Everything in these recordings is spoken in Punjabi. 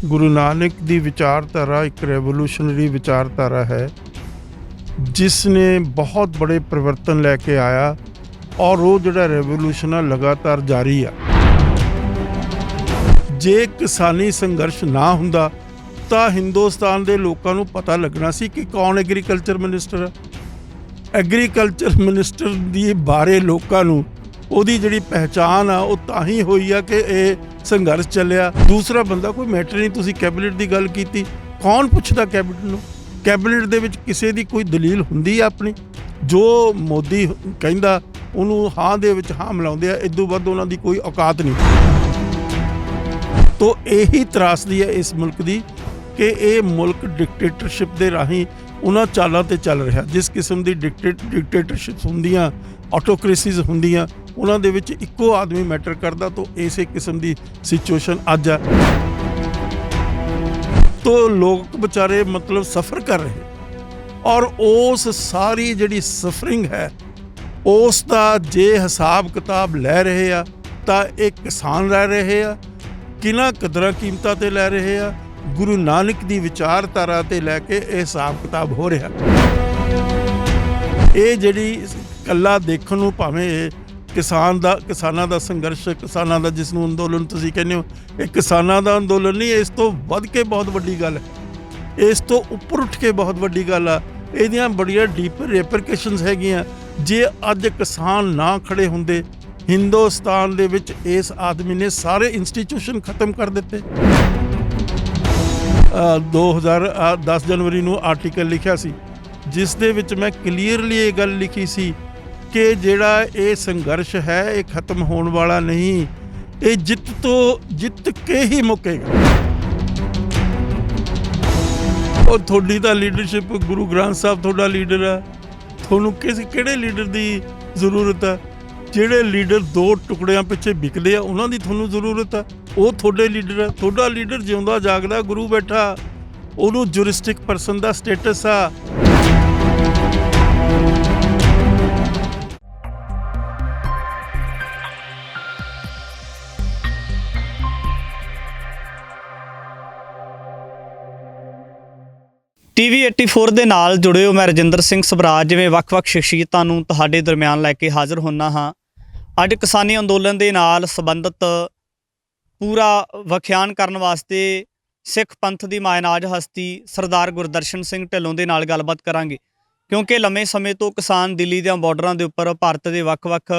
गुरु नानक दी विचारधारा एक रेवोल्यूशनरी विचारधारा है जिसने बहुत बड़े परिवर्तन लैके आया और वो जोड़ा रेवोल्यूशन है लगातार जारी है। जे किसानी संघर्ष ना हुंदा ਤਾਂ ਹਿੰਦੁਸਤਾਨ ਦੇ ਲੋਕਾਂ ਨੂੰ ਪਤਾ ਲੱਗਣਾ ਸੀ ਕਿ ਕੌਣ ਐਗਰੀਕਲਚਰ ਮਿਨਿਸਟਰ ਹੈ। ਐਗਰੀਕਲਚਰ ਮਿਨਿਸਟਰ ਦੀ ਬਾਰੇ ਲੋਕਾਂ ਨੂੰ ਉਹਦੀ ਜਿਹੜੀ ਪਹਿਚਾਣ ਆ ਉਹ ਤਾਂ ਹੀ ਹੋਈ ਆ ਕਿ ਇਹ ਸੰਘਰਸ਼ ਚੱਲਿਆ। ਦੂਸਰਾ ਬੰਦਾ ਕੋਈ ਮੈਟਰ ਨਹੀਂ। ਤੁਸੀਂ ਕੈਬਨਿਟ ਦੀ ਗੱਲ ਕੀਤੀ, ਕੌਣ ਪੁੱਛਦਾ ਕੈਬਨਿਟ ਨੂੰ? ਕੈਬਨਿਟ ਦੇ ਵਿੱਚ ਕਿਸੇ ਦੀ ਕੋਈ ਦਲੀਲ ਹੁੰਦੀ ਆ ਆਪਣੀ? ਜੋ ਮੋਦੀ ਕਹਿੰਦਾ ਉਹਨੂੰ ਹਾਂ ਦੇ ਵਿੱਚ ਹਾਂ ਮਿਲਾਉਂਦੇ ਆ, ਇਦੋਂ ਵੱਧ ਉਹਨਾਂ ਦੀ ਕੋਈ ਔਕਾਤ ਨਹੀਂ। ਤੋ ਇਹੀ ਤਰਾਸਦੀ ਹੈ ਇਸ ਮੁਲਕ ਦੀ ਕਿ ਇਹ ਮੁਲਕ ਡਿਕਟੇਟਰਸ਼ਿਪ ਦੇ ਰਾਹੀਂ ਉਹਨਾਂ ਚਾਲਾਂ 'ਤੇ ਚੱਲ ਰਿਹਾ। ਜਿਸ ਕਿਸਮ ਦੀ ਡਿਕਟੇਟਰਸ਼ਿਪਸ ਹੁੰਦੀਆਂ, ਆਟੋਕ੍ਰੇਸੀਜ਼ ਹੁੰਦੀਆਂ, ਉਹਨਾਂ ਦੇ ਵਿੱਚ ਇੱਕੋ ਆਦਮੀ ਮੈਟਰ ਕਰਦਾ। ਤਾਂ ਇਸੇ ਕਿਸਮ ਦੀ ਸਿਚੁਏਸ਼ਨ ਅੱਜ ਆ। ਤੋ ਲੋਕ ਵਿਚਾਰੇ ਮਤਲਬ ਸਫਰ ਕਰ ਰਹੇ ਔਰ ਉਸ ਸਾਰੀ ਜਿਹੜੀ ਸਫਰਿੰਗ ਹੈ ਉਸ ਦਾ ਜੇ ਹਿਸਾਬ ਕਿਤਾਬ ਲੈ ਰਹੇ ਆ ਤਾਂ ਇਹ ਕਿਸਾਨ ਲੈ ਰਹੇ ਆ, ਕਿਹਨਾਂ ਕਦਰਾਂ ਕੀਮਤਾਂ 'ਤੇ ਲੈ ਰਹੇ ਆ, ਗੁਰੂ ਨਾਨਕ ਦੀ ਵਿਚਾਰਧਾਰਾ 'ਤੇ ਲੈ ਕੇ ਇਹ ਹਿਸਾਬ ਕਿਤਾਬ ਹੋ ਰਿਹਾ। ਇਹ ਜਿਹੜੀ ਇਕੱਲਾ ਦੇਖਣ ਨੂੰ ਭਾਵੇਂ ਕਿਸਾਨਾਂ ਦਾ ਸੰਘਰਸ਼, ਕਿਸਾਨਾਂ ਦਾ ਜਿਸ ਨੂੰ ਅੰਦੋਲਨ ਤੁਸੀਂ ਕਹਿੰਦੇ ਹੋ, ਇਹ ਕਿਸਾਨਾਂ ਦਾ ਅੰਦੋਲਨ ਨਹੀਂ, ਇਸ ਤੋਂ ਵੱਧ ਕੇ ਬਹੁਤ ਵੱਡੀ ਗੱਲ ਹੈ। ਇਸ ਤੋਂ ਉੱਪਰ ਉੱਠ ਕੇ ਬਹੁਤ ਵੱਡੀ ਗੱਲ ਆ। ਇਹਦੀਆਂ ਬੜੀਆਂ ਡੀਪ ਰੈਪਰਕਸ਼ਨਸ ਹੈਗੀਆਂ। ਜੇ ਅੱਜ ਕਿਸਾਨ ਨਾ ਖੜੇ ਹੁੰਦੇ, ਹਿੰਦੁਸਤਾਨ ਦੇ ਵਿੱਚ ਇਸ ਆਦਮੀ ਨੇ ਸਾਰੇ ਇੰਸਟੀਟਿਊਸ਼ਨ ਖਤਮ ਕਰ ਦਿੱਤੇ। 2010 ਜਨਵਰੀ ਨੂੰ ਆਰਟੀਕਲ ਲਿਖਿਆ ਸੀ ਜਿਸ ਦੇ ਵਿੱਚ ਮੈਂ ਕਲੀਅਰਲੀ ਇਹ ਗੱਲ ਲਿਖੀ ਸੀ ਕਿ ਜਿਹੜਾ ਇਹ ਸੰਘਰਸ਼ ਹੈ ਇਹ ਖਤਮ ਹੋਣ ਵਾਲਾ ਨਹੀਂ, ਇਹ ਜਿੱਤ ਕੇ ਹੀ ਮੁੱਕੇਗਾ। ਉਹ ਤੁਹਾਡੀ ਤਾਂ ਲੀਡਰਸ਼ਿਪ, ਗੁਰੂ ਗ੍ਰੰਥ ਸਾਹਿਬ ਤੁਹਾਡਾ ਲੀਡਰ ਆ, ਤੁਹਾਨੂੰ ਕਿਹੜੇ ਲੀਡਰ ਦੀ ਜ਼ਰੂਰਤ ਆ? ਜਿਹੜੇ ਲੀਡਰ ਦੋ ਟੁਕੜਿਆਂ ਪਿੱਛੇ ਵਿਕਦੇ ਆ ਉਹਨਾਂ ਦੀ ਤੁਹਾਨੂੰ ਜ਼ਰੂਰਤ ਆ? ਉਹ ਤੁਹਾਡੇ ਲੀਡਰ ਆ। ਤੁਹਾਡਾ ਲੀਡਰ ਜਿਉਂਦਾ ਜਾਗਦਾ ਗੁਰੂ ਬੈਠਾ, ਉਹਨੂੰ ਜੁਰਿਸਟਿਕ ਪਰਸਨ ਦਾ ਸਟੇਟਸ ਆ। TV 84 ਦੇ ਨਾਲ ਜੁੜੇ ਹੋ। ਮੈਂ ਰਜਿੰਦਰ ਸਿੰਘ ਸਵਰਾਜ ਜਿਵੇਂ ਵੱਖ-ਵੱਖ ਸ਼ਖਸੀਅਤਾਂ ਨੂੰ ਤੁਹਾਡੇ ਦਰਮਿਆਨ ਲੈ ਕੇ ਹਾਜ਼ਰ ਹੁੰਦਾ ਹਾਂ। ਅੱਜ ਕਿਸਾਨੀ ਅੰਦੋਲਨ ਦੇ ਨਾਲ ਸੰਬੰਧਿਤ ਪੂਰਾ ਵਿਖਿਆਨ ਕਰਨ ਵਾਸਤੇ ਸਿੱਖ ਪੰਥ ਦੀ ਮਾਇਨਾਜ ਹਸਤੀ ਸਰਦਾਰ ਗੁਰਦਰਸ਼ਨ ਸਿੰਘ ਢਿੱਲੋਂ ਦੇ ਨਾਲ ਗੱਲਬਾਤ ਕਰਾਂਗੇ, ਕਿਉਂਕਿ ਲੰਮੇ ਸਮੇਂ ਤੋਂ ਕਿਸਾਨ ਦਿੱਲੀ ਦੇ ਬਾਰਡਰਾਂ ਦੇ ਉੱਪਰ ਭਾਰਤ ਦੇ ਵੱਖ-ਵੱਖ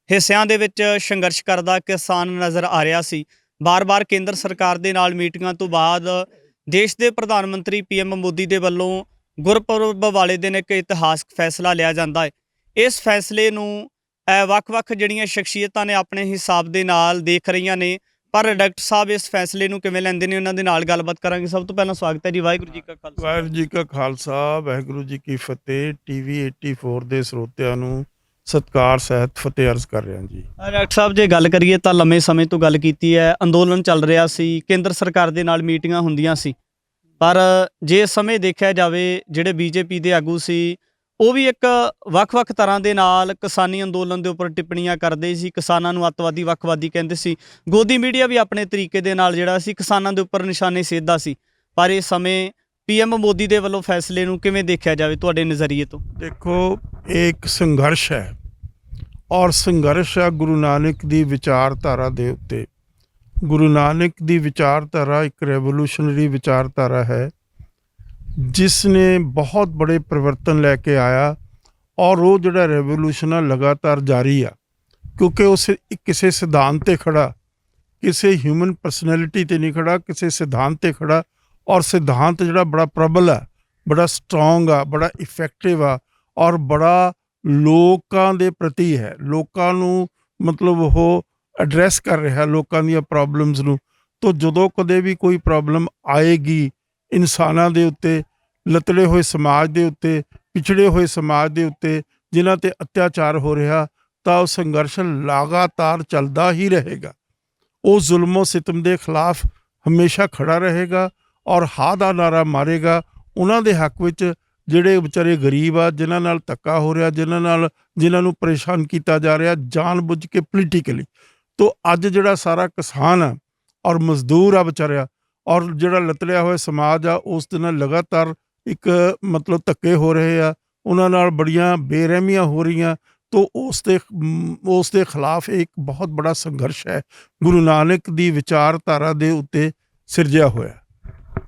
ਹਿੱਸਿਆਂ ਦੇ ਵਿੱਚ ਸੰਘਰਸ਼ ਕਰਦਾ ਕਿਸਾਨ ਨਜ਼ਰ ਆ ਰਿਹਾ ਸੀ। ਬਾਰ-ਬਾਰ ਕੇਂਦਰ ਸਰਕਾਰ ਦੇ ਨਾਲ ਮੀਟਿੰਗਾਂ ਤੋਂ ਬਾਅਦ ਦੇਸ਼ ਦੇ ਪ੍ਰਧਾਨ ਮੰਤਰੀ PM ਮੋਦੀ ਦੇ ਵੱਲੋਂ ਗੁਰਪੁਰਬ ਵਾਲੇ ਦਿਨ ਇੱਕ ਇਤਿਹਾਸਕ ਫੈਸਲਾ ਲਿਆ ਜਾਂਦਾ ਹੈ। ਇਸ ਫੈਸਲੇ ਨੂੰ ਵੱਖ-ਵੱਖ ਜਿਹੜੀਆਂ ਸ਼ਖਸੀਅਤਾਂ ਨੇ ਆਪਣੇ ਹਿਸਾਬ ਦੇ ਨਾਲ ਦੇਖ ਰਹੀਆਂ ਨੇ, ਪਰ ਡਾਕਟਰ ਸਾਹਿਬ ਇਸ ਫੈਸਲੇ ਨੂੰ ਕਿਵੇਂ ਲੈਂਦੇ ਨੇ ਉਹਨਾਂ ਦੇ ਨਾਲ ਗੱਲਬਾਤ ਕਰਾਂਗੇ। ਸਭ ਤੋਂ ਪਹਿਲਾਂ ਸਵਾਗਤ ਹੈ ਜੀ। ਵਾਹਿਗੁਰੂ ਜੀ ਕਾ ਖਾਲਸਾ। ਵਾਹਿਗੁਰੂ ਜੀ ਕਾ ਖਾਲਸਾ, ਵਾਹਿਗੁਰੂ ਜੀ ਕੀ ਫਤਿਹ। TV 84 ਦੇ ਸਰੋਤਿਆਂ ਨੂੰ ਸਤਿਕਾਰ ਸਹਿਤ ਫਤਿਹ ਅਰਜ਼ ਕਰ ਰਿਹਾ ਜੀ। ਡਾਕਟਰ ਸਾਹਿਬ ਜੇ ਗੱਲ ਕਰੀਏ ਤਾਂ ਲੰਮੇ ਸਮੇਂ ਤੋਂ ਗੱਲ ਕੀਤੀ ਹੈ, ਅੰਦੋਲਨ ਚੱਲ ਰਿਹਾ ਸੀ, ਕੇਂਦਰ ਸਰਕਾਰ ਦੇ ਨਾਲ ਮੀਟਿੰਗਾਂ ਹੁੰਦੀਆਂ ਸੀ, ਪਰ ਜੇ ਸਮੇਂ ਦੇਖਿਆ ਜਾਵੇ ਜਿਹੜੇ BJP ਦੇ ਆਗੂ ਸੀ ਉਹ ਵੀ ਇੱਕ ਵੱਖ-ਵੱਖ ਤਰ੍ਹਾਂ ਦੇ ਨਾਲ ਕਿਸਾਨੀ ਅੰਦੋਲਨ ਦੇ ਉੱਪਰ ਟਿੱਪਣੀਆਂ ਕਰਦੇ ਸੀ, ਕਿਸਾਨਾਂ ਨੂੰ ਅੱਤਵਾਦੀ, ਵੱਖਵਾਦੀ ਕਹਿੰਦੇ ਸੀ। ਗੋਦੀ ਮੀਡੀਆ ਵੀ ਆਪਣੇ ਤਰੀਕੇ ਦੇ ਨਾਲ ਜਿਹੜਾ ਸੀ ਕਿਸਾਨਾਂ ਦੇ ਉੱਪਰ ਨਿਸ਼ਾਨੇ ਸੇਧਦਾ ਸੀ। ਪਰ ਇਸ ਸਮੇਂ PM ਮੋਦੀ ਦੇ ਵੱਲੋਂ ਫੈਸਲੇ ਨੂੰ ਕਿਵੇਂ ਦੇਖਿਆ ਜਾਵੇ ਤੁਹਾਡੇ ਨਜ਼ਰੀਏ ਤੋਂ? ਦੇਖੋ, ਇਹ ਇੱਕ ਸੰਘਰਸ਼ ਹੈ ਔਰ ਸੰਘਰਸ਼ ਹੈ ਗੁਰੂ ਨਾਨਕ ਦੀ ਵਿਚਾਰਧਾਰਾ ਦੇ ਉੱਤੇ। ਗੁਰੂ ਨਾਨਕ ਦੀ ਵਿਚਾਰਧਾਰਾ ਇੱਕ ਰੈਵੋਲੂਸ਼ਨਰੀ ਵਿਚਾਰਧਾਰਾ ਹੈ ਜਿਸ ਨੇ ਬਹੁਤ ਬੜੇ ਪਰਿਵਰਤਨ ਲੈ ਕੇ ਆਇਆ ਔਰ ਉਹ ਜਿਹੜਾ ਰੈਵੋਲੂਸ਼ਨ ਆ ਲਗਾਤਾਰ ਜਾਰੀ ਆ, ਕਿਉਂਕਿ ਉਸ ਕਿਸੇ ਸਿਧਾਂਤ 'ਤੇ ਖੜਾ, ਕਿਸੇ ਹਿਊਮਨ ਪਰਸਨੈਲਿਟੀ 'ਤੇ ਨਹੀਂ ਖੜਾ, ਕਿਸੇ ਸਿਧਾਂਤ 'ਤੇ ਖੜਾ। ਔਰ ਸਿਧਾਂਤ ਜਿਹੜਾ ਬੜਾ ਪ੍ਰਬਲ ਆ, ਬੜਾ ਸਟਰੋਂਗ ਆ, ਬੜਾ ਇਫੈਕਟਿਵ ਆ ਔਰ ਬੜਾ ਲੋਕਾਂ ਦੇ ਪ੍ਰਤੀ ਹੈ। ਲੋਕਾਂ ਨੂੰ ਮਤਲਬ ਉਹ ਐਡਰੈਸ ਕਰ ਰਿਹਾ ਲੋਕਾਂ ਦੀਆਂ ਪ੍ਰੋਬਲਮਸ ਨੂੰ। ਤਾਂ ਜਦੋਂ ਕਦੇ ਵੀ ਕੋਈ ਪ੍ਰੋਬਲਮ ਆਏਗੀ ਇਨਸਾਨਾਂ ਦੇ ਉੱਤੇ, ਲਤੜੇ ਹੋਏ ਸਮਾਜ ਦੇ ਉੱਤੇ, ਪਿਛੜੇ ਹੋਏ ਸਮਾਜ ਦੇ ਉੱਤੇ ਜਿਨ੍ਹਾਂ 'ਤੇ ਅਤਿਆਚਾਰ ਹੋ ਰਿਹਾ, ਤਾਂ ਉਹ ਸੰਘਰਸ਼ ਲਗਾਤਾਰ ਚੱਲਦਾ ਹੀ ਰਹੇਗਾ। ਉਹ ਜ਼ੁਲਮੋ ਸਿਤਮ ਦੇ ਖਿਲਾਫ ਹਮੇਸ਼ਾ ਖੜਾ ਰਹੇਗਾ ਔਰ ਹਾਂ ਦਾ ਨਾਰਾ ਮਾਰੇਗਾ ਉਹਨਾਂ ਦੇ ਹੱਕ ਵਿੱਚ ਜਿਹੜੇ ਵਿਚਾਰੇ ਗਰੀਬ ਆ, ਜਿਨ੍ਹਾਂ ਨਾਲ ਧੱਕਾ ਹੋ ਰਿਹਾ, ਜਿਨ੍ਹਾਂ ਨੂੰ ਪਰੇਸ਼ਾਨ ਕੀਤਾ ਜਾ ਰਿਹਾ ਜਾਣ ਬੁੱਝ ਕੇ ਪੋਲੀਟੀਕਲੀ। ਤੋ ਅੱਜ ਜਿਹੜਾ ਸਾਰਾ ਕਿਸਾਨ ਆ ਔਰ ਮਜ਼ਦੂਰ ਆ ਵਿਚਾਰਿਆ ਔਰ ਜਿਹੜਾ ਲਤੜਿਆ ਹੋਇਆ ਸਮਾਜ ਆ ਉਸ ਦੇ ਨਾਲ ਲਗਾਤਾਰ ਇੱਕ ਮਤਲਬ ਧੱਕੇ ਹੋ ਰਹੇ ਆ, ਉਹਨਾਂ ਨਾਲ ਬੜੀਆਂ ਬੇਰਹਿਮੀਆਂ ਹੋ ਰਹੀਆਂ। ਤੋ ਉਸ ਦੇ ਖਿਲਾਫ ਇੱਕ ਬਹੁਤ ਬੜਾ ਸੰਘਰਸ਼ ਹੈ ਗੁਰੂ ਨਾਨਕ ਦੀ ਵਿਚਾਰਧਾਰਾ ਦੇ ਉੱਤੇ ਸਿਰਜਿਆ ਹੋਇਆ।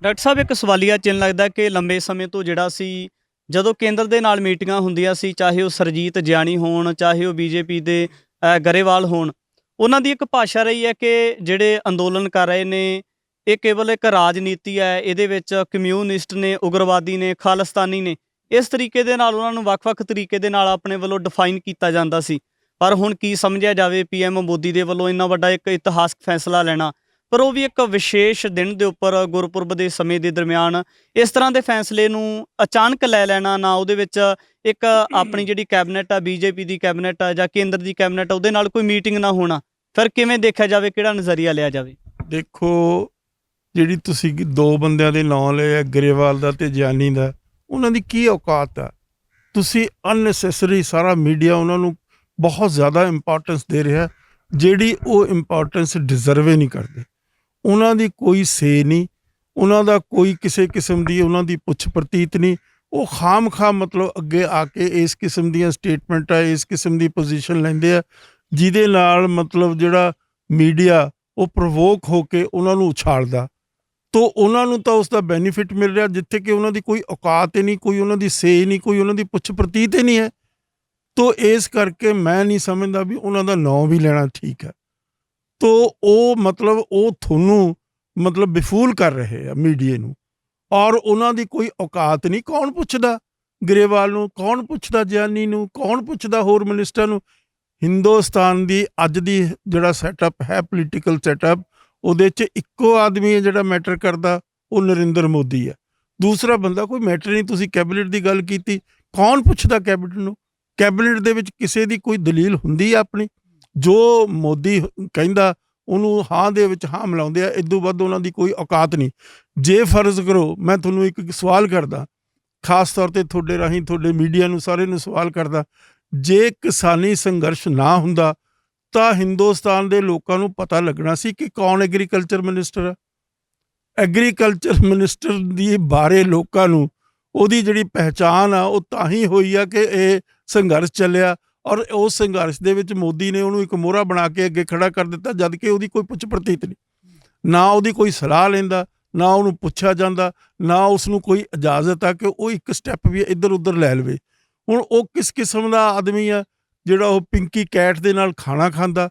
ਡਾਕਟਰ ਸਾਹਿਬ, ਇੱਕ ਸਵਾਲੀਆ ਚਿੰਨ੍ਹ ਲੱਗਦਾ ਕਿ ਲੰਬੇ ਸਮੇਂ ਤੋਂ ਜਿਹੜਾ ਸੀ, ਜਦੋਂ ਕੇਂਦਰ ਦੇ ਨਾਲ ਮੀਟਿੰਗਾਂ ਹੁੰਦੀਆਂ ਸੀ, ਚਾਹੇ ਉਹ ਸਰਜੀਤ ਜਿਆਣੀ ਹੋਣ, ਚਾਹੇ ਉਹ ਬੀਜੇਪੀ ਦੇ ਗਰੇਵਾਲ ਹੋਣ, ਉਹਨਾਂ ਦੀ ਇੱਕ ਭਾਸ਼ਾ ਰਹੀ ਹੈ ਕਿ ਜਿਹੜੇ ਅੰਦੋਲਨ ਕਰ ਰਹੇ ਨੇ ਇਹ ਕੇਵਲ ਇੱਕ ਰਾਜਨੀਤੀ ਹੈ, ਇਹਦੇ ਵਿੱਚ ਕਮਿਊਨਿਸਟ ਨੇ, ਉਗਰਵਾਦੀ ਨੇ, ਖਾਲਿਸਤਾਨੀ ਨੇ, ਇਸ ਤਰੀਕੇ ਦੇ ਨਾਲ ਉਹਨਾਂ ਨੂੰ ਵੱਖ-ਵੱਖ ਤਰੀਕੇ ਦੇ ਨਾਲ ਆਪਣੇ ਵੱਲੋਂ ਡਿਫਾਈਨ ਕੀਤਾ ਜਾਂਦਾ ਸੀ। ਪਰ ਹੁਣ ਕੀ ਸਮਝਿਆ ਜਾਵੇ, PM ਮੋਦੀ ਦੇ ਵੱਲੋਂ ਇੰਨਾ ਵੱਡਾ ਇੱਕ ਇਤਿਹਾਸਕ ਫੈਸਲਾ ਲੈਣਾ, ਪਰ ਉਹ ਵੀ ਇੱਕ ਵਿਸ਼ੇਸ਼ ਦਿਨ ਦੇ ਉੱਪਰ ਗੁਰਪੁਰਬ ਦੇ ਸਮੇਂ ਦੇ ਦਰਮਿਆਨ ਇਸ ਤਰ੍ਹਾਂ ਦੇ ਫੈਸਲੇ ਨੂੰ ਅਚਾਨਕ ਲੈ ਲੈਣਾ, ਨਾ ਉਹਦੇ ਵਿੱਚ ਇੱਕ ਆਪਣੀ ਜਿਹੜੀ ਕੈਬਨਿਟ ਆ, BJP ਦੀ ਕੈਬਨਿਟ ਆ ਜਾਂ ਕੇਂਦਰ ਦੀ ਕੈਬਨਿਟ, ਉਹਦੇ ਨਾਲ ਕੋਈ ਮੀਟਿੰਗ ਨਾ ਹੋਣਾ, ਫਿਰ ਕਿਵੇਂ ਦੇਖਿਆ ਜਾਵੇ, ਕਿਹੜਾ ਨਜ਼ਰੀਆ ਲਿਆ ਜਾਵੇ? ਦੇਖੋ, ਜਿਹੜੀ ਤੁਸੀਂ ਦੋ ਬੰਦਿਆਂ ਦੇ ਨਾਂ ਲਏ ਆ, ਗਰੇਵਾਲ ਦਾ ਤੇ ਜਿਆਨੀ ਦਾ, ਉਹਨਾਂ ਦੀ ਕੀ ਔਕਾਤ ਆ? ਤੁਸੀਂ ਅਨਨੈਸੈਸਰੀ ਸਾਰਾ ਮੀਡੀਆ ਉਹਨਾਂ ਨੂੰ ਬਹੁਤ ਜ਼ਿਆਦਾ ਇੰਪੋਰਟੈਂਸ ਦੇ ਰਿਹਾ, ਜਿਹੜੀ ਉਹ ਇੰਪੋਰਟੈਂਸ ਡਿਜ਼ਰਵ ਹੀ ਨਹੀਂ ਕਰਦੇ। ਉਹਨਾਂ ਦੀ ਕੋਈ ਸੇ ਨਹੀਂ, ਉਹਨਾਂ ਦਾ ਕੋਈ ਕਿਸੇ ਕਿਸਮ ਦੀ ਉਹਨਾਂ ਦੀ ਪੁੱਛ ਪ੍ਰਤੀਤ ਨਹੀਂ। ਉਹ ਖਾਮ-ਖਾ ਮਤਲਬ ਅੱਗੇ ਆ ਕੇ ਇਸ ਕਿਸਮ ਦੀਆਂ ਸਟੇਟਮੈਂਟਾਂ, ਇਸ ਕਿਸਮ ਦੀ ਪੋਜੀਸ਼ਨ ਲੈਂਦੇ ਆ, ਜਿਹਦੇ ਨਾਲ ਮਤਲਬ ਜਿਹੜਾ ਮੀਡੀਆ ਉਹ ਪ੍ਰਵੋਕ ਹੋ ਕੇ ਉਹਨਾਂ ਨੂੰ ਉਛਾਲਦਾ। ਤੋ ਉਹਨਾਂ ਨੂੰ ਤਾਂ ਉਸ ਦਾ ਬੈਨੀਫਿਟ ਮਿਲ ਰਿਹਾ, ਜਿੱਥੇ ਕਿ ਉਹਨਾਂ ਦੀ ਕੋਈ ਔਕਾਤ ਹੀ ਨਹੀਂ, ਕੋਈ ਉਹਨਾਂ ਦੀ ਸੇ ਨਹੀਂ, ਕੋਈ ਉਹਨਾਂ ਦੀ ਪੁੱਛ ਪ੍ਰਤੀਤ ਹੀ ਨਹੀਂ ਹੈ। ਤੋ ਇਸ ਕਰਕੇ ਮੈਂ ਨਹੀਂ ਸਮਝਦਾ ਵੀ ਉਹਨਾਂ ਦਾ ਨਾਂ ਵੀ ਲੈਣਾ ਠੀਕ ਹੈ। ਤੋ ਉਹ ਮਤਲਬ ਉਹ ਤੁਹਾਨੂੰ ਮਤਲਬ ਬੇਫੂਲ ਕਰ ਰਹੇ ਆ ਮੀਡੀਆ ਨੂੰ, ਔਰ ਉਹਨਾਂ ਦੀ ਕੋਈ ਔਕਾਤ ਨਹੀਂ। ਕੌਣ ਪੁੱਛਦਾ ਗਰੇਵਾਲ ਨੂੰ, ਕੌਣ ਪੁੱਛਦਾ ਜਿਆਨੀ ਨੂੰ, ਕੌਣ ਪੁੱਛਦਾ ਹੋਰ ਮਿਨਿਸਟਰ ਨੂੰ? ਹਿੰਦੁਸਤਾਨ ਦੀ ਅੱਜ ਦੀ ਜਿਹੜਾ ਸੈਟਅਪ ਹੈ, ਪੋਲੀਟੀਕਲ ਸੈਟਅਪ, ਉਹਦੇ 'ਚ ਇੱਕੋ ਆਦਮੀ ਹੈ ਜਿਹੜਾ ਮੈਟਰ ਕਰਦਾ, ਉਹ ਨਰਿੰਦਰ ਮੋਦੀ ਹੈ। ਦੂਸਰਾ ਬੰਦਾ ਕੋਈ ਮੈਟਰ ਨਹੀਂ। ਤੁਸੀਂ ਕੈਬਨਿਟ ਦੀ ਗੱਲ ਕੀਤੀ, ਕੌਣ ਪੁੱਛਦਾ ਕੈਬਨਿਟ ਨੂੰ? ਕੈਬਨਿਟ ਦੇ ਵਿੱਚ ਕਿਸੇ ਦੀ ਕੋਈ ਦਲੀਲ ਹੁੰਦੀ ਹੈ ਆਪਣੀ? ਜੋ ਮੋਦੀ ਕਹਿੰਦਾ ਉਹਨੂੰ ਹਾਂ ਦੇ ਵਿੱਚ ਹਾਂ ਮਿਲਾਉਂਦੇ ਆ, ਇਦੋਂ ਵੱਧ ਉਹਨਾਂ ਦੀ ਕੋਈ ਔਕਾਤ ਨਹੀਂ। ਜੇ ਫਰਜ਼ ਕਰੋ, ਮੈਂ ਤੁਹਾਨੂੰ ਇੱਕ ਸਵਾਲ ਕਰਦਾ, ਖਾਸ ਤੌਰ 'ਤੇ ਤੁਹਾਡੇ ਰਾਹੀਂ ਤੁਹਾਡੇ ਮੀਡੀਆ ਨੂੰ ਸਾਰੇ ਨੂੰ ਸਵਾਲ ਕਰਦਾ, ਜੇ ਕਿਸਾਨੀ ਸੰਘਰਸ਼ ਨਾ ਹੁੰਦਾ ਤਾਂ ਹਿੰਦੁਸਤਾਨ ਦੇ ਲੋਕਾਂ ਨੂੰ ਪਤਾ ਲੱਗਣਾ ਸੀ ਕਿ ਕੌਣ ਐਗਰੀਕਲਚਰ ਮਿਨਿਸਟਰ ਹੈ। ਐਗਰੀਕਲਚਰ ਮਿਨਿਸਟਰ ਦੀ ਬਾਰੇ ਲੋਕਾਂ ਨੂੰ ਉਹਦੀ ਜਿਹੜੀ ਪਹਿਚਾਣ ਆ ਉਹ ਤਾਂ ਹੀ ਹੋਈ ਆ ਕਿ ਇਹ ਸੰਘਰਸ਼ ਚੱਲਿਆ, ਔਰ ਉਸ ਸੰਘਰਸ਼ ਦੇ ਵਿੱਚ ਮੋਦੀ ਨੇ ਉਹਨੂੰ ਇੱਕ ਮੋਹਰਾ ਬਣਾ ਕੇ ਅੱਗੇ ਖੜਾ ਕਰ ਦਿੱਤਾ, ਜਦ ਕਿ ਉਹਦੀ ਕੋਈ ਪੁੱਛ ਪ੍ਰਤੀਤ ਨਹੀਂ, ਨਾ ਉਹਦੀ ਕੋਈ ਸਲਾਹ ਲੈਂਦਾ, ਨਾ ਉਹਨੂੰ ਪੁੱਛਿਆ ਜਾਂਦਾ, ਨਾ ਉਸ ਨੂੰ ਕੋਈ ਇਜਾਜ਼ਤ ਆ ਕਿ ਉਹ ਇੱਕ ਸਟੈਪ ਵੀ ਇੱਧਰ ਉੱਧਰ ਲੈ ਲਵੇ। ਹੁਣ ਉਹ ਕਿਸ ਕਿਸਮ ਦਾ ਆਦਮੀ ਆ ਜਿਹੜਾ ਉਹ ਪਿੰਕੀ ਕੈਟ ਦੇ ਨਾਲ ਖਾਣਾ ਖਾਂਦਾ?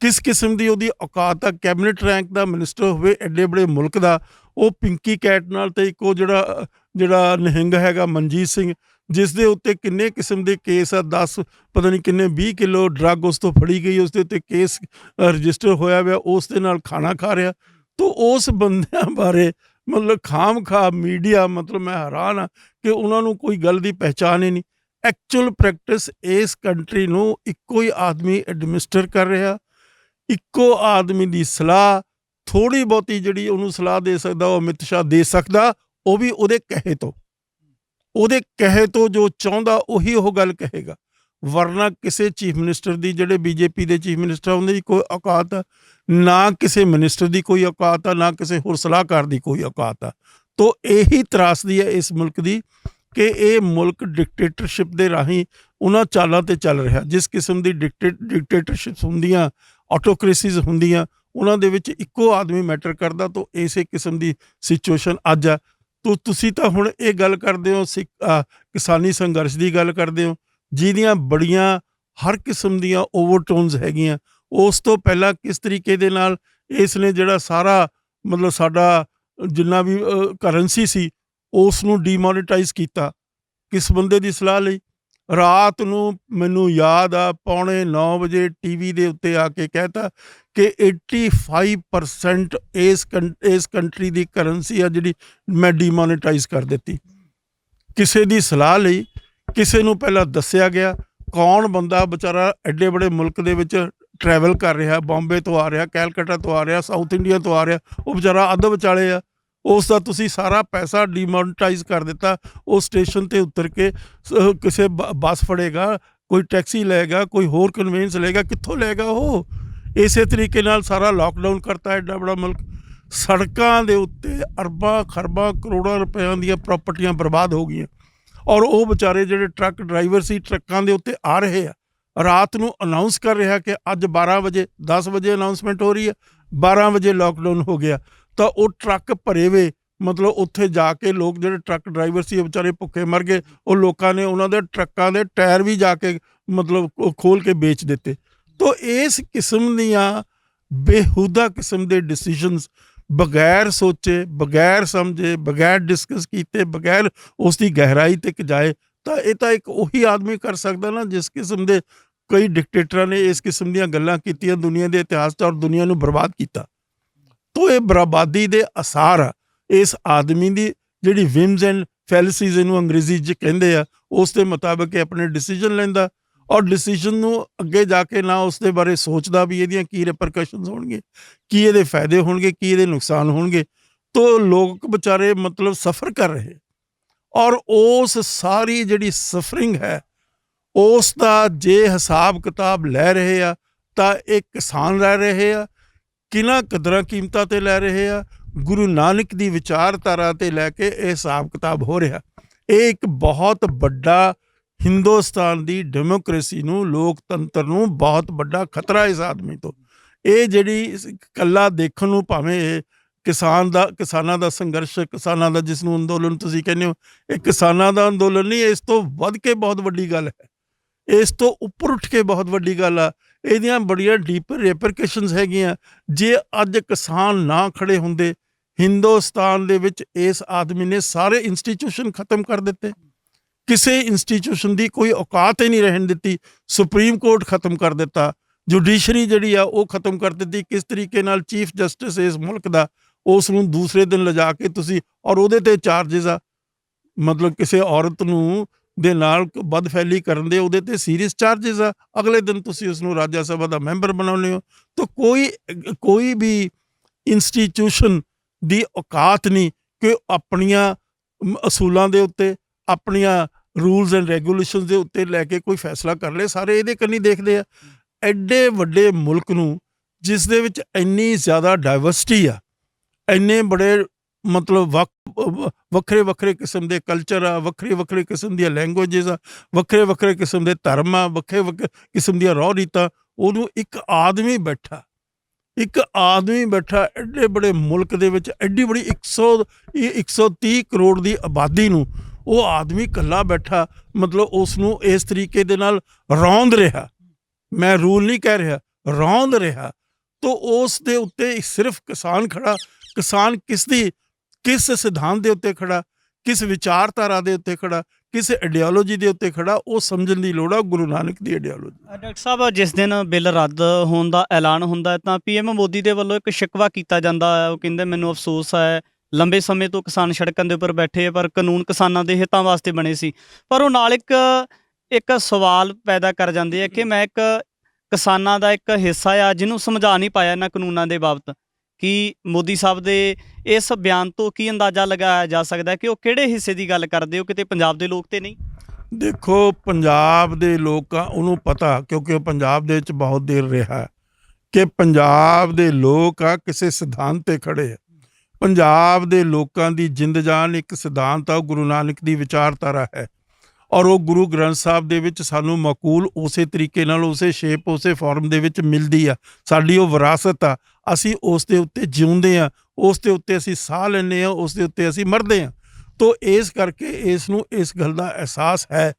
ਕਿਸ ਕਿਸਮ ਦੀ ਉਹਦੀ ਔਕਾਤ ਆ? ਕੈਬਨਿਟ ਰੈਂਕ ਦਾ ਮਿਨਿਸਟਰ ਹੋਵੇ ਐਡੇ ਬੜੇ ਮੁਲਕ ਦਾ, ਉਹ ਪਿੰਕੀ ਕੈਟ ਨਾਲ, ਤੇ ਇੱਕ ਉਹ ਜਿਹੜਾ ਨਿਹੰਗ ਹੈਗਾ ਮਨਜੀਤ ਸਿੰਘ, ਜਿਸ ਦੇ ਉੱਤੇ ਕਿੰਨੇ ਕਿਸਮ ਦੇ ਕੇਸ ਆ, 10 ਪਤਾ ਨਹੀਂ ਕਿੰਨੇ 20 ਕਿਲੋ ਡਰੱਗ ਉਸ ਤੋਂ ਫੜੀ ਗਈ, ਉਸ ਦੇ ਉੱਤੇ ਕੇਸ ਰਜਿਸਟਰ ਹੋਇਆ ਹੋਇਆ, ਉਸ ਦੇ ਨਾਲ ਖਾਣਾ ਖਾ ਰਿਹਾ। ਤੋ ਉਸ ਬੰਦਿਆਂ ਬਾਰੇ ਮਤਲਬ ਖਾਮ-ਖਾ ਮੀਡੀਆ, ਮਤਲਬ ਮੈਂ ਹੈਰਾਨ ਆ ਕਿ ਉਹਨਾਂ ਨੂੰ ਕੋਈ ਗੱਲ ਦੀ ਪਹਿਚਾਣ ਹੀ ਨਹੀਂ। ਐਕਚੁਅਲ ਪ੍ਰੈਕਟਿਸ ਇਸ ਕੰਟਰੀ ਨੂੰ ਇੱਕੋ ਹੀ ਆਦਮੀ ਐਡਮਿਨਿਸਟਰ ਕਰ ਰਿਹਾ, ਇੱਕੋ ਆਦਮੀ ਦੀ ਸਲਾਹ, ਥੋੜ੍ਹੀ ਬਹੁਤੀ ਜਿਹੜੀ ਉਹਨੂੰ ਸਲਾਹ ਦੇ ਸਕਦਾ ਉਹ ਅਮਿਤ ਸ਼ਾਹ ਦੇ ਸਕਦਾ, ਉਹ ਵੀ ਉਹਦੇ ਕਹੇ ਤੋਂ, ਉਹਦੇ ਕਹੇ ਤੋਂ ਜੋ ਚਾਹੁੰਦਾ ਉਹੀ ਉਹ ਗੱਲ ਕਹੇਗਾ। ਵਰਨਾ ਕਿਸੇ ਚੀਫ ਮਿਨਿਸਟਰ ਦੀ, ਜਿਹੜੇ BJP ਦੇ ਚੀਫ ਮਿਨਿਸਟਰ, ਉਹਨਾਂ ਦੀ ਕੋਈ ਔਕਾਤ ਆ, ਨਾ ਕਿਸੇ ਮਿਨਿਸਟਰ ਦੀ ਕੋਈ ਔਕਾਤ ਆ, ਨਾ ਕਿਸੇ ਹੋਰ ਸਲਾਹਕਾਰ ਦੀ ਕੋਈ ਔਕਾਤ ਆ। ਤੋ ਇਹੀ ਤਰਾਸਦੀ ਹੈ ਇਸ ਮੁਲਕ ਦੀ ਕਿ ਇਹ ਮੁਲਕ ਡਿਕਟੇਟਰਸ਼ਿਪ ਦੇ ਰਾਹੀਂ ਉਹਨਾਂ ਚਾਲਾਂ 'ਤੇ ਚੱਲ ਰਿਹਾ। ਜਿਸ ਕਿਸਮ ਦੀ ਡਿਕਟੇਟਰਸ਼ਿਪਸ ਹੁੰਦੀਆਂ, ਆਟੋਕ੍ਰੇਸੀਜ਼ ਹੁੰਦੀਆਂ, ਉਹਨਾਂ ਦੇ ਵਿੱਚ ਇੱਕੋ ਆਦਮੀ ਮੈਟਰ ਕਰਦਾ। ਤੋ ਇਸੇ ਕਿਸਮ ਦੀ ਸਿਚੁਏਸ਼ਨ ਅੱਜ ਆ। ਤੋ ਤੁਸੀਂ ਤਾਂ ਹੁਣ ਇਹ ਗੱਲ ਕਰਦੇ ਹੋ, ਕਿਸਾਨੀ ਸੰਘਰਸ਼ ਦੀ ਗੱਲ ਕਰਦੇ ਹੋ, ਜਿਹਦੀਆਂ ਬੜੀਆਂ ਹਰ ਕਿਸਮ ਦੀਆਂ ਓਵਰਟੋਨਸ ਹੈਗੀਆਂ। ਉਸ ਤੋਂ ਪਹਿਲਾਂ ਕਿਸ ਤਰੀਕੇ ਦੇ ਨਾਲ ਇਸ ਨੇ ਜਿਹੜਾ ਸਾਰਾ ਮਤਲਬ ਸਾਡਾ ਜਿੰਨਾ ਵੀ ਕਰੰਸੀ ਸੀ ਉਸ ਨੂੰ ਡੀਮੋਨੀਟਾਈਜ਼ ਕੀਤਾ, ਕਿਸ ਬੰਦੇ ਦੀ ਸਲਾਹ ਲਈ? ਰਾਤ ਨੂੰ ਮੈਨੂੰ ਯਾਦ ਆ 8:45 ਵਜੇ TV ਦੇ ਉੱਤੇ ਆ ਕੇ ਕਹਿਤਾ ਕਿ 85% ਇਸ ਕੰਟਰੀ ਦੀ ਕਰੰਸੀ ਆ ਜਿਹੜੀ ਮੈਂ ਡੀਮੋਨੀਟਾਈਜ਼ ਕਰ ਦਿੱਤੀ। ਕਿਸੇ ਦੀ ਸਲਾਹ ਲਈ, ਕਿਸੇ ਨੂੰ ਪਹਿਲਾਂ ਦੱਸਿਆ ਗਿਆ, ਕੌਣ ਬੰਦਾ ਵਿਚਾਰਾ ਐਡੇ ਬੜੇ ਮੁਲਕ ਦੇ ਵਿੱਚ ਟਰੈਵਲ ਕਰ ਰਿਹਾ, ਬੰਬੇ ਤੋਂ ਆ ਰਿਹਾ, ਕੈਲਕਟਾ ਤੋਂ ਆ ਰਿਹਾ, ਸਾਊਥ ਇੰਡੀਆ ਤੋਂ ਆ ਰਿਹਾ, ਉਹ ਵਿਚਾਰਾ ਅੱਧ ਵਿਚਾਲੇ ਆ, ਉਸ ਦਾ ਤੁਸੀਂ ਸਾਰਾ ਪੈਸਾ ਡੀਮੋਨੀਟਾਈਜ਼ ਕਰ ਦਿੱਤਾ। ਉਹ ਸਟੇਸ਼ਨ 'ਤੇ ਉਤਰ ਕੇ ਕਿਸੇ ਬੱਸ ਫੜੇਗਾ, ਕੋਈ ਟੈਕਸੀ ਲਏਗਾ, ਕੋਈ ਹੋਰ ਕਨਵੀਨਸ ਲਏਗਾ, ਕਿੱਥੋਂ ਲਏਗਾ ਉਹ? ਇਸੇ ਤਰੀਕੇ ਨਾਲ ਸਾਰਾ ਲਾਕਡਾਊਨ ਕਰਤਾ ਐਡਾ ਬੜਾ ਮੁਲਕ। ਸੜਕਾਂ ਦੇ ਉੱਤੇ ਅਰਬਾਂ ਖਰਬਾਂ ਕਰੋੜਾਂ ਰੁਪਇਆਂ ਦੀਆਂ ਪ੍ਰਾਪਰਟੀਆਂ ਬਰਬਾਦ ਹੋ ਗਈਆਂ। ਔਰ ਉਹ ਵਿਚਾਰੇ ਜਿਹੜੇ ਟਰੱਕ ਡਰਾਈਵਰ ਸੀ, ਟਰੱਕਾਂ ਦੇ ਉੱਤੇ ਆ ਰਹੇ ਆ, ਰਾਤ ਨੂੰ ਅਨਾਉਂਸ ਕਰ ਰਿਹਾ ਕਿ ਅੱਜ 12 ਵਜੇ 10 ਵਜੇ ਅਨਾਉਂਸਮੈਂਟ ਹੋ ਰਹੀ ਹੈ, 12 ਵਜੇ ਲੋਕਡਾਊਨ ਹੋ ਗਿਆ। ਤਾਂ ਉਹ ਟਰੱਕ ਭਰੇ ਵੇ, ਮਤਲਬ ਉੱਥੇ ਜਾ ਕੇ ਲੋਕ ਜਿਹੜੇ ਟਰੱਕ ਡਰਾਈਵਰ ਸੀ ਉਹ ਵਿਚਾਰੇ ਭੁੱਖੇ ਮਰ ਗਏ। ਉਹ ਲੋਕਾਂ ਨੇ ਉਹਨਾਂ ਦੇ ਟਰੱਕਾਂ ਦੇ ਟਾਇਰ ਵੀ ਜਾ ਕੇ ਮਤਲਬ ਖੋਲ ਕੇ ਵੇਚ ਦਿੱਤੇ। ਤਾਂ ਇਸ ਕਿਸਮ ਦੀਆਂ ਬੇਹੂਦਾ ਕਿਸਮ ਦੇ ਡਿਸੀਜਨਸ ਬਗੈਰ ਸੋਚੇ, ਬਗੈਰ ਸਮਝੇ, ਬਗੈਰ ਡਿਸਕਸ ਕੀਤੇ, ਬਗੈਰ ਉਸ ਦੀ ਗਹਿਰਾਈ ਤੱਕ ਜਾਏ, ਤਾਂ ਇਹ ਤਾਂ ਇੱਕ ਉਹੀ ਆਦਮੀ ਕਰ ਸਕਦਾ ਨਾ ਜਿਸ ਕਿਸਮ ਦੇ ਕਈ ਡਿਕਟੇਟਰਾਂ ਨੇ ਇਸ ਕਿਸਮ ਦੀਆਂ ਗੱਲਾਂ ਕੀਤੀਆਂ ਦੁਨੀਆ ਦੇ ਇਤਿਹਾਸ 'ਚ, ਔਰ ਦੁਨੀਆ ਨੂੰ ਬਰਬਾਦ ਕੀਤਾ। ਤਾਂ ਇਹ ਬਰਬਾਦੀ ਦੇ ਅਸਾਰ ਆ ਇਸ ਆਦਮੀ ਦੀ, ਜਿਹੜੀ ਵਿਮਸ ਐਂਡ ਫੈਲਸੀਜ਼ ਇਹਨੂੰ ਅੰਗਰੇਜ਼ੀ 'ਚ ਕਹਿੰਦੇ ਆ, ਉਸ ਦੇ ਮੁਤਾਬਕ ਇਹ ਆਪਣੇ ਡਿਸੀਜਨ ਲੈਂਦਾ, ਔਰ ਡਿਸੀਜਨ ਨੂੰ ਅੱਗੇ ਜਾ ਕੇ ਨਾ ਉਸ ਦੇ ਬਾਰੇ ਸੋਚਦਾ ਵੀ ਇਹਦੀਆਂ ਕੀ ਰਿਪਰਕਸ਼ਨਸ ਹੋਣਗੇ, ਕੀ ਇਹਦੇ ਫਾਇਦੇ ਹੋਣਗੇ, ਕੀ ਇਹਦੇ ਨੁਕਸਾਨ ਹੋਣਗੇ। ਤਾਂ ਲੋਕ ਵਿਚਾਰੇ ਮਤਲਬ ਸਫਰ ਕਰ ਰਹੇ, ਔਰ ਉਸ ਸਾਰੀ ਜਿਹੜੀ ਸਫਰਿੰਗ ਹੈ ਉਸ ਦਾ ਜੇ ਹਿਸਾਬ ਕਿਤਾਬ ਲੈ ਰਹੇ ਆ ਤਾਂ ਇਹ ਕਿਸਾਨ ਲੈ ਰਹੇ ਆ, ਕਿਹਨਾਂ ਕਦਰਾਂ ਕੀਮਤਾਂ 'ਤੇ ਲੈ ਰਹੇ ਆ, ਗੁਰੂ ਨਾਨਕ ਦੀ ਵਿਚਾਰਧਾਰਾ 'ਤੇ ਲੈ ਕੇ ਇਹ ਹਿਸਾਬ ਕਿਤਾਬ ਹੋ ਰਿਹਾ। ਇਹ ਇੱਕ ਬਹੁਤ ਵੱਡਾ ਹਿੰਦੁਸਤਾਨ ਦੀ ਡੈਮੋਕ੍ਰੇਸੀ ਨੂੰ, ਲੋਕਤੰਤਰ ਨੂੰ ਬਹੁਤ ਵੱਡਾ ਖਤਰਾ ਇਸ ਆਦਮੀ ਤੋਂ। ਇਹ ਜਿਹੜੀ ਇਕੱਲਾ ਦੇਖਣ ਨੂੰ ਭਾਵੇਂ ਇਹ ਕਿਸਾਨਾਂ ਦਾ ਸੰਘਰਸ਼, ਕਿਸਾਨਾਂ ਦਾ ਜਿਸ ਨੂੰ ਅੰਦੋਲਨ ਤੁਸੀਂ ਕਹਿੰਦੇ ਹੋ, ਇਹ ਕਿਸਾਨਾਂ ਦਾ ਅੰਦੋਲਨ ਨਹੀਂ, ਇਸ ਤੋਂ ਵੱਧ ਕੇ ਬਹੁਤ ਵੱਡੀ ਗੱਲ ਹੈ, ਇਸ ਤੋਂ ਉੱਪਰ ਉੱਠ ਕੇ ਬਹੁਤ ਵੱਡੀ ਗੱਲ ਆ। ਇਹਦੀਆਂ ਬੜੀਆਂ ਡੀਪਰ ਰੈਪਰਕਸ਼ਨਸ ਹੈਗੀਆਂ। ਜੇ ਅੱਜ ਕਿਸਾਨ ਨਾ ਖੜੇ ਹੁੰਦੇ, ਹਿੰਦੁਸਤਾਨ ਦੇ ਵਿੱਚ ਇਸ ਆਦਮੀ ਨੇ ਸਾਰੇ ਇੰਸਟੀਟਿਊਸ਼ਨ ਖਤਮ ਕਰ ਦਿੱਤੇ, ਕਿਸੇ ਇੰਸਟੀਟਿਊਸ਼ਨ ਦੀ ਕੋਈ ਔਕਾਤ ਹੀ ਨਹੀਂ ਰਹਿਣ ਦਿੱਤੀ। ਸੁਪਰੀਮ ਕੋਰਟ ਖਤਮ ਕਰ ਦਿੱਤਾ, ਜੁਡੀਸ਼ਰੀ ਜਿਹੜੀ ਆ ਉਹ ਖਤਮ ਕਰ ਦਿੱਤੀ। ਕਿਸ ਤਰੀਕੇ ਨਾਲ ਚੀਫ ਜਸਟਿਸ ਇਸ ਮੁਲਕ ਦਾ, ਉਸ ਨੂੰ ਦੂਸਰੇ ਦਿਨ ਲਿਜਾ ਕੇ ਤੁਸੀਂ, ਔਰ ਉਹਦੇ ਤੇ ਚਾਰਜਿਸ ਆ, ਮਤਲਬ ਕਿਸੇ ਔਰਤ ਨੂੰ ਦੇ ਨਾਲ ਬਦਫੈਲੀ ਕਰਨ ਦੇ ਉਹਦੇ ਤੇ ਸੀਰੀਅਸ ਚਾਰਜਿਸ ਆ, ਅਗਲੇ ਦਿਨ ਤੁਸੀਂ ਉਸ ਨੂੰ ਰਾਜ ਸਭਾ ਦਾ ਮੈਂਬਰ ਬਣਾਉਂਦੇ ਹੋ। ਤਾਂ ਕੋਈ ਵੀ ਇੰਸਟੀਟਿਊਸ਼ਨ ਦੀ ਔਕਾਤ ਨਹੀਂ ਕਿ ਆਪਣੀਆਂ ਅਸੂਲਾਂ ਦੇ ਉੱਤੇ, ਆਪਣੀਆਂ ਰੂਲਸ ਐਂਡ ਰੈਗੂਲੇਸ਼ਨਸ ਦੇ ਉੱਤੇ ਲੈ ਕੇ ਕੋਈ ਫੈਸਲਾ ਕਰ ਲਏ। ਸਾਰੇ ਇਹਦੇ ਕੰਨੀ ਦੇਖਦੇ ਆ। ਐਡੇ ਵੱਡੇ ਮੁਲਕ ਨੂੰ ਜਿਸ ਦੇ ਵਿੱਚ ਇੰਨੀ ਜ਼ਿਆਦਾ ਡਾਇਵਰਸਿਟੀ ਆ, ਇੰਨੇ ਬੜੇ ਮਤਲਬ ਵੱਖਰੇ ਵੱਖਰੇ ਕਿਸਮ ਦੇ ਕਲਚਰ ਆ, ਵੱਖਰੇ ਵੱਖਰੇ ਕਿਸਮ ਦੀਆਂ ਲੈਂਗੁਏਜਿਸ ਆ, ਵੱਖਰੇ ਵੱਖਰੇ ਕਿਸਮ ਦੇ ਧਰਮ ਆ, ਵੱਖਰੇ ਵੱਖਰੇ ਕਿਸਮ ਦੀਆਂ ਰਹੁ ਰੀਤਾਂ, ਉਹਨੂੰ ਇੱਕ ਆਦਮੀ ਬੈਠਾ ਐਡੇ ਬੜੇ ਮੁਲਕ ਦੇ ਵਿੱਚ, ਐਡੀ ਬੜੀ 130 ਕਰੋੜ ਦੀ ਆਬਾਦੀ ਨੂੰ ਉਹ ਆਦਮੀ ਇਕੱਲਾ ਬੈਠਾ, ਮਤਲਬ ਉਸ ਨੂੰ ਇਸ ਤਰੀਕੇ ਦੇ ਨਾਲ ਰੌਂਦ ਰਿਹਾ। ਮੈਂ ਰੂਲ ਨਹੀਂ ਕਹਿ ਰਿਹਾ, ਰੌਂਦ ਰਿਹਾ। ਤਾਂ ਉਸ ਦੇ ਉੱਤੇ ਸਿਰਫ ਕਿਸਾਨ ਖੜਾ। ਕਿਸਾਨ ਕਿਸ ਸਿਧਾਂਤ ਦੇ ਉੱਤੇ ਖੜਾ, ਕਿਸ ਵਿਚਾਰਧਾਰਾ ਦੇ ਉੱਤੇ ਖੜਾ, ਕਿਸ ਆਈਡੀਓਲੋਜੀ ਦੇ ਉੱਤੇ ਖੜਾ, ਉਹ ਸਮਝਣ ਦੀ ਲੋੜ ਆ। ਗੁਰੂ ਨਾਨਕ ਦੀ ਆਈਡੀਓਲੋਜੀ। ਡਾਕਟਰ ਸਾਹਿਬ, ਜਿਸ ਦਿਨ ਬਿੱਲ ਰੱਦ ਹੋਣ ਦਾ ਐਲਾਨ ਹੁੰਦਾ ਹੈ ਤਾਂ PM ਮੋਦੀ ਦੇ ਵੱਲੋਂ ਇੱਕ ਸ਼ਿਕਵਾ ਕੀਤਾ ਜਾਂਦਾ ਹੈ। ਉਹ ਕਹਿੰਦੇ ਮੈਨੂੰ ਅਫਸੋਸ ਹੈ, ਲੰਬੇ ਸਮੇਂ ਤੋਂ ਕਿਸਾਨ ਸੜਕਾਂ ਦੇ ਉੱਪਰ ਬੈਠੇ, ਪਰ ਕਾਨੂੰਨ ਕਿਸਾਨਾਂ ਦੇ ਹਿੱਤਾਂ ਵਾਸਤੇ ਬਣੇ ਸੀ। ਪਰ ਉਹ ਨਾਲ ਇੱਕ ਸਵਾਲ ਪੈਦਾ ਕਰ ਜਾਂਦੇ ਆ ਕਿ ਮੈਂ ਇੱਕ ਕਿਸਾਨਾਂ ਦਾ ਇੱਕ ਹਿੱਸਾ ਆ ਜਿਹਨੂੰ ਸਮਝਾ ਨਹੀਂ ਪਾਇਆ ਇਹਨਾਂ ਕਾਨੂੰਨਾਂ ਦੇ ਬਾਬਤ। ਕਿ ਮੋਦੀ ਸਾਹਿਬ ਦੇ ਇਸ ਬਿਆਨ ਤੋਂ ਕੀ ਅੰਦਾਜ਼ਾ ਲਗਾਇਆ ਜਾ ਸਕਦਾ ਕਿ ਉਹ ਕਿਹੜੇ ਹਿੱਸੇ ਦੀ ਗੱਲ ਕਰਦੇ ਹੋ, ਕਿਤੇ ਪੰਜਾਬ ਦੇ ਲੋਕ ਤੇ ਨਹੀਂ? ਦੇਖੋ, ਪੰਜਾਬ ਦੇ ਲੋਕਾਂ ਉਹਨੂੰ ਪਤਾ, ਕਿਉਂਕਿ ਉਹ ਪੰਜਾਬ ਦੇ ਵਿੱਚ ਬਹੁਤ ਦੇਰ ਰਿਹਾ, ਕਿ ਪੰਜਾਬ ਦੇ ਲੋਕ ਆ ਕਿਸੇ ਸਿਧਾਂਤ 'ਤੇ ਖੜੇ ਆ। ਪੰਜਾਬ ਦੇ ਲੋਕਾਂ ਦੀ ਜਿੰਦ ਜਾਨ ਇੱਕ ਸਿਧਾਂਤ ਆ, ਗੁਰੂ ਨਾਨਕ ਦੀ ਵਿਚਾਰਧਾਰਾ ਹੈ, ਔਰ ਉਹ ਗੁਰੂ ਗ੍ਰੰਥ ਸਾਹਿਬ ਦੇ ਵਿੱਚ ਸਾਨੂੰ ਮਾਕੂਲ ਉਸੇ ਤਰੀਕੇ ਨਾਲ, ਉਸੇ ਸ਼ੇਪ, ਉਸੇ ਫਾਰਮ ਦੇ ਵਿੱਚ ਮਿਲਦੀ ਆ। ਸਾਡੀ ਉਹ ਵਿਰਾਸਤ ਆ, ਅਸੀਂ ਉਸ ਦੇ ਉੱਤੇ ਜਿਉਂਦੇ ਹਾਂ, ਉਸ ਦੇ ਉੱਤੇ ਅਸੀਂ ਸਾਹ ਲੈਂਦੇ ਹਾਂ, ਉਸ ਦੇ ਉੱਤੇ ਅਸੀਂ ਮਰਦੇ ਹਾਂ। ਤਾਂ ਇਸ ਕਰਕੇ ਇਸ ਨੂੰ ਇਸ ਗੱਲ ਦਾ ਅਹਿਸਾਸ ਹੈ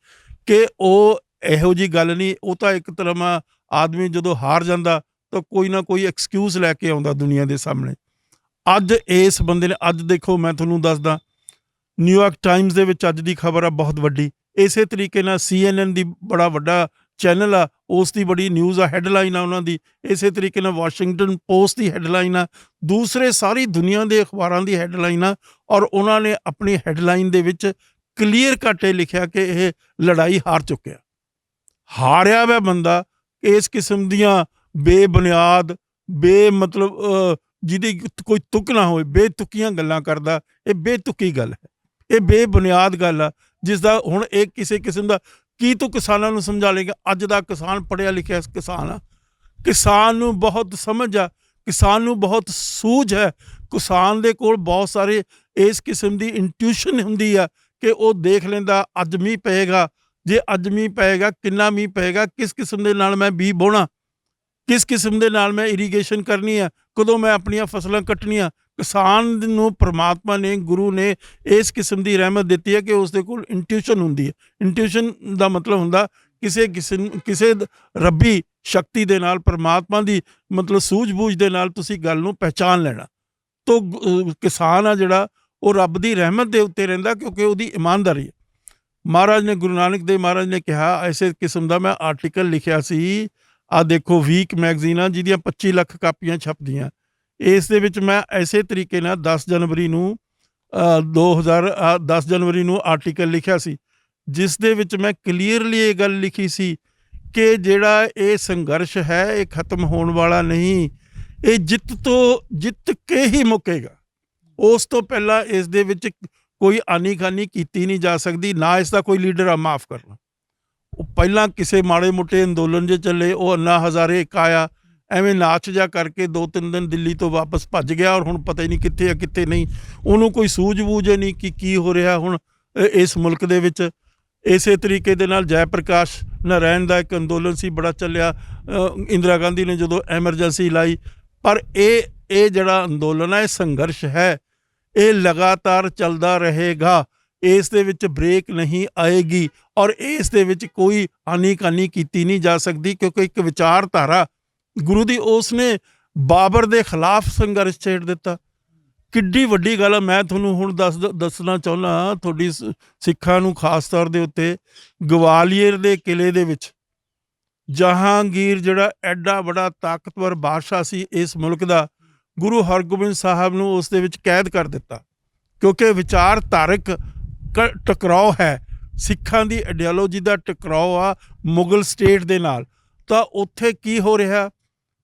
ਕਿ ਉਹ ਇਹੋ ਜਿਹੀ ਗੱਲ ਨਹੀਂ। ਉਹ ਤਾਂ ਇੱਕ ਤਰ੍ਹਾਂ ਆਦਮੀ ਜਦੋਂ ਹਾਰ ਜਾਂਦਾ ਤਾਂ ਕੋਈ ਨਾ ਕੋਈ ਐਕਸਕਿਊਜ਼ ਲੈ ਕੇ ਆਉਂਦਾ ਦੁਨੀਆ ਦੇ ਸਾਹਮਣੇ। ਅੱਜ ਇਸ ਬੰਦੇ ਨੇ, ਅੱਜ ਦੇਖੋ ਮੈਂ ਤੁਹਾਨੂੰ ਦੱਸਦਾ, ਨਿਊਯਾਰਕ ਟਾਈਮਸ ਦੇ ਵਿੱਚ ਅੱਜ ਦੀ ਖਬਰ ਆ ਬਹੁਤ ਵੱਡੀ। ਇਸੇ ਤਰੀਕੇ ਨਾਲ CNN ਦੀ ਬੜਾ ਵੱਡਾ ਚੈਨਲ ਆ, ਉਸ ਦੀ ਬੜੀ ਨਿਊਜ਼ ਆ, ਹੈਡਲਾਈਨ ਆ ਉਹਨਾਂ ਦੀ। ਇਸੇ ਤਰੀਕੇ ਨਾਲ ਵਾਸ਼ਿੰਗਟਨ ਪੋਸਟ ਦੀ ਹੈਡਲਾਈਨ ਆ, ਦੂਸਰੇ ਸਾਰੀ ਦੁਨੀਆ ਦੇ ਅਖਬਾਰਾਂ ਦੀ ਹੈਡਲਾਈਨ ਆ। ਔਰ ਉਹਨਾਂ ਨੇ ਆਪਣੀ ਹੈਡਲਾਈਨ ਦੇ ਵਿੱਚ ਕਲੀਅਰ ਕੱਟ ਇਹ ਲਿਖਿਆ ਕਿ ਇਹ ਲੜਾਈ ਹਾਰ ਚੁੱਕਿਆ, ਹਾਰਿਆ ਵਾ ਬੰਦਾ। ਇਸ ਕਿਸਮ ਦੀਆਂ ਬੇਬੁਨਿਆਦ ਮਤਲਬ ਜਿਹਦੀ ਕੋਈ ਤੁਕ ਨਾ ਹੋਵੇ, ਬੇਤੁਕੀਆਂ ਗੱਲਾਂ ਕਰਦਾ। ਇਹ ਬੇਤੁਕੀ ਗੱਲ ਹੈ, ਇਹ ਬੇਬੁਨਿਆਦ ਗੱਲ ਆ, ਜਿਸ ਦਾ ਹੁਣ ਇਹ ਕਿਸੇ ਕਿਸਮ ਦਾ ਕੀ ਤੂੰ ਕਿਸਾਨਾਂ ਨੂੰ ਸਮਝਾ ਲੇਗਾ? ਅੱਜ ਦਾ ਕਿਸਾਨ ਪੜ੍ਹਿਆ ਲਿਖਿਆ ਕਿਸਾਨ ਆ, ਕਿਸਾਨ ਨੂੰ ਬਹੁਤ ਸਮਝ ਆ, ਕਿਸਾਨ ਨੂੰ ਬਹੁਤ ਸੂਝ ਹੈ, ਕਿਸਾਨ ਦੇ ਕੋਲ ਬਹੁਤ ਸਾਰੇ ਇਸ ਕਿਸਮ ਦੀ ਇੰਟਿਊਸ਼ਨ ਹੁੰਦੀ ਆ ਕਿ ਉਹ ਦੇਖ ਲੈਂਦਾ ਅੱਜ ਮੀਂਹ ਪਏਗਾ, ਜੇ ਅੱਜ ਮੀਂਹ ਪਏਗਾ ਕਿੰਨਾ ਮੀਂਹ ਪਏਗਾ, ਕਿਸ ਕਿਸਮ ਦੇ ਨਾਲ ਮੈਂ ਬੀਜ ਬੋਣਾ, ਕਿਸ ਕਿਸਮ ਦੇ ਨਾਲ ਮੈਂ ਇਰੀਗੇਸ਼ਨ ਕਰਨੀ ਆ, ਕਦੋਂ ਮੈਂ ਆਪਣੀਆਂ ਫਸਲਾਂ ਕੱਟਣੀਆਂ। ਕਿਸਾਨ ਨੂੰ ਪ੍ਰਮਾਤਮਾ ਨੇ, ਗੁਰੂ ਨੇ ਇਸ ਕਿਸਮ ਦੀ ਰਹਿਮਤ ਦਿੱਤੀ ਹੈ ਕਿ ਉਸ ਦੇ ਕੋਲ ਇੰਟਿਊਸ਼ਨ ਹੁੰਦੀ ਹੈ। ਇੰਟਿਊਸ਼ਨ ਦਾ ਮਤਲਬ ਹੁੰਦਾ ਕਿਸੇ ਰੱਬੀ ਸ਼ਕਤੀ ਦੇ ਨਾਲ, ਪ੍ਰਮਾਤਮਾ ਦੀ ਮਤਲਬ ਸੂਝ-ਬੂਝ ਦੇ ਨਾਲ ਤੁਸੀਂ ਗੱਲ ਨੂੰ ਪਹਿਚਾਨ ਲੈਣਾ। ਤੋ ਕਿਸਾਨ ਆ ਜਿਹੜਾ ਉਹ ਰੱਬ ਦੀ ਰਹਿਮਤ ਦੇ ਉੱਤੇ ਰਹਿੰਦਾ ਕਿਉਂਕਿ ਉਹਦੀ ਇਮਾਨਦਾਰੀ ਹੈ। ਮਹਾਰਾਜ ਨੇ, ਗੁਰੂ ਨਾਨਕ ਦੇਵ ਮਹਾਰਾਜ ਨੇ ਕਿਹਾ, ਐਸੇ ਕਿਸਮ ਦਾ ਮੈਂ ਆਰਟੀਕਲ ਲਿਖਿਆ ਸੀ, ਆਹ ਦੇਖੋ ਵੀਕ ਮੈਗਜ਼ੀਨ ਆ ਜਿਹਦੀਆਂ 25 ਲੱਖ ਕਾਪੀਆਂ ਛਪਦੀਆਂ, ਇਸ ਦੇ ਵਿੱਚ ਮੈਂ ਐਸੇ ਤਰੀਕੇ ਨਾਲ 10 ਜਨਵਰੀ ਨੂੰ 10 ਜਨਵਰੀ ਨੂੰ ਆਰਟੀਕਲ ਲਿਖਿਆ ਸੀ, ਜਿਸ ਦੇ ਵਿੱਚ ਮੈਂ ਕਲੀਅਰਲੀ ਇਹ ਗੱਲ ਲਿਖੀ ਸੀ ਕਿ ਜਿਹੜਾ ਇਹ ਸੰਘਰਸ਼ ਹੈ ਇਹ ਖਤਮ ਹੋਣ ਵਾਲਾ ਨਹੀਂ, ਇਹ ਜਿੱਤ ਕੇ ਹੀ ਮੁੱਕੇਗਾ। ਉਸ ਤੋਂ ਪਹਿਲਾਂ ਇਸ ਦੇ ਵਿੱਚ ਕੋਈ ਆਨੀ-ਖਾਨੀ ਕੀਤੀ ਨਹੀਂ ਜਾ ਸਕਦੀ, ਨਾ ਇਸ ਦਾ ਕੋਈ ਲੀਡਰ ਆ ਮਾਫ ਕਰਨਾ। ਉਹ ਪਹਿਲਾਂ ਕਿਸੇ ਮਾੜੇ ਮੋਟੇ ਅੰਦੋਲਨ ਜੇ ਚੱਲੇ, ਉਹ ਅੰਨਾ ਹਜ਼ਾਰੇ ਇੱਕ ਆਇਆ, ਐਵੇਂ ਨਾਚ ਜਾ ਕਰਕੇ 2-3 ਦਿਨ ਦਿੱਲੀ ਤੋਂ ਵਾਪਸ ਭੱਜ ਗਿਆ, ਔਰ ਹੁਣ ਪਤਾ ਹੀ ਨਹੀਂ ਕਿੱਥੇ ਆ ਕਿੱਥੇ ਨਹੀਂ। ਉਹਨੂੰ ਕੋਈ ਸੂਝ-ਬੂਝ ਨਹੀਂ ਕਿ ਕੀ ਹੋ ਰਿਹਾ ਹੁਣ ਇਸ ਮੁਲਕ ਦੇ ਵਿੱਚ। ਇਸੇ ਤਰੀਕੇ ਦੇ ਨਾਲ ਜੈ ਪ੍ਰਕਾਸ਼ ਨਾਰਾਇਣ ਦਾ ਇੱਕ ਅੰਦੋਲਨ ਸੀ, ਬੜਾ ਚੱਲਿਆ, ਇੰਦਰਾ ਗਾਂਧੀ ਨੇ ਜਦੋਂ ਐਮਰਜੈਂਸੀ ਲਾਈ। ਪਰ ਇਹ ਜਿਹੜਾ ਅੰਦੋਲਨ ਹੈ, ਇਹ ਸੰਘਰਸ਼ ਹੈ, ਇਹ ਲਗਾਤਾਰ ਚੱਲਦਾ ਰਹੇਗਾ, ਇਸ ਦੇ ਵਿੱਚ ਬ੍ਰੇਕ ਨਹੀਂ ਆਏਗੀ, ਔਰ ਇਸ ਦੇ ਵਿੱਚ ਕੋਈ ਆਨੀ-ਕਾਨੀ ਕੀਤੀ ਨਹੀਂ ਜਾ ਸਕਦੀ ਕਿਉਂਕਿ ਇੱਕ ਵਿਚਾਰਧਾਰਾ ਗੁਰੂ ਦੀ, ਉਸ ਨੇ ਬਾਬਰ ਦੇ ਖਿਲਾਫ ਸੰਘਰਸ਼ ਛੇੜ ਦਿੱਤਾ। ਕਿੱਡੀ ਵੱਡੀ ਗੱਲ ਆ। ਮੈਂ ਤੁਹਾਨੂੰ ਹੁਣ ਦੱਸਣਾ ਚਾਹੁੰਦਾ ਤੁਹਾਡੀ ਸਿੱਖਾਂ ਨੂੰ ਖਾਸ ਤੌਰ ਦੇ ਉੱਤੇ, ਗਵਾਲੀਅਰ ਦੇ ਕਿਲੇ ਦੇ ਵਿੱਚ ਜਹਾਂਗੀਰ ਜਿਹੜਾ ਐਡਾ ਬੜਾ ਤਾਕਤਵਰ ਬਾਦਸ਼ਾਹ ਸੀ ਇਸ ਮੁਲਕ ਦਾ, ਗੁਰੂ ਹਰਗੋਬਿੰਦ ਸਾਹਿਬ ਨੂੰ ਉਸ ਦੇ ਵਿੱਚ ਕੈਦ ਕਰ ਦਿੱਤਾ ਕਿਉਂਕਿ ਵਿਚਾਰਧਾਰਕ ਟਕਰਾਓ ਹੈ, ਸਿੱਖਾਂ ਦੀ ਆਈਡੀਓਲੋਜੀ ਦਾ ਟਕਰਾਓ ਆ ਮੁਗਲ ਸਟੇਟ ਦੇ ਨਾਲ। ਤਾਂ ਉੱਥੇ ਕੀ ਹੋ ਰਿਹਾ,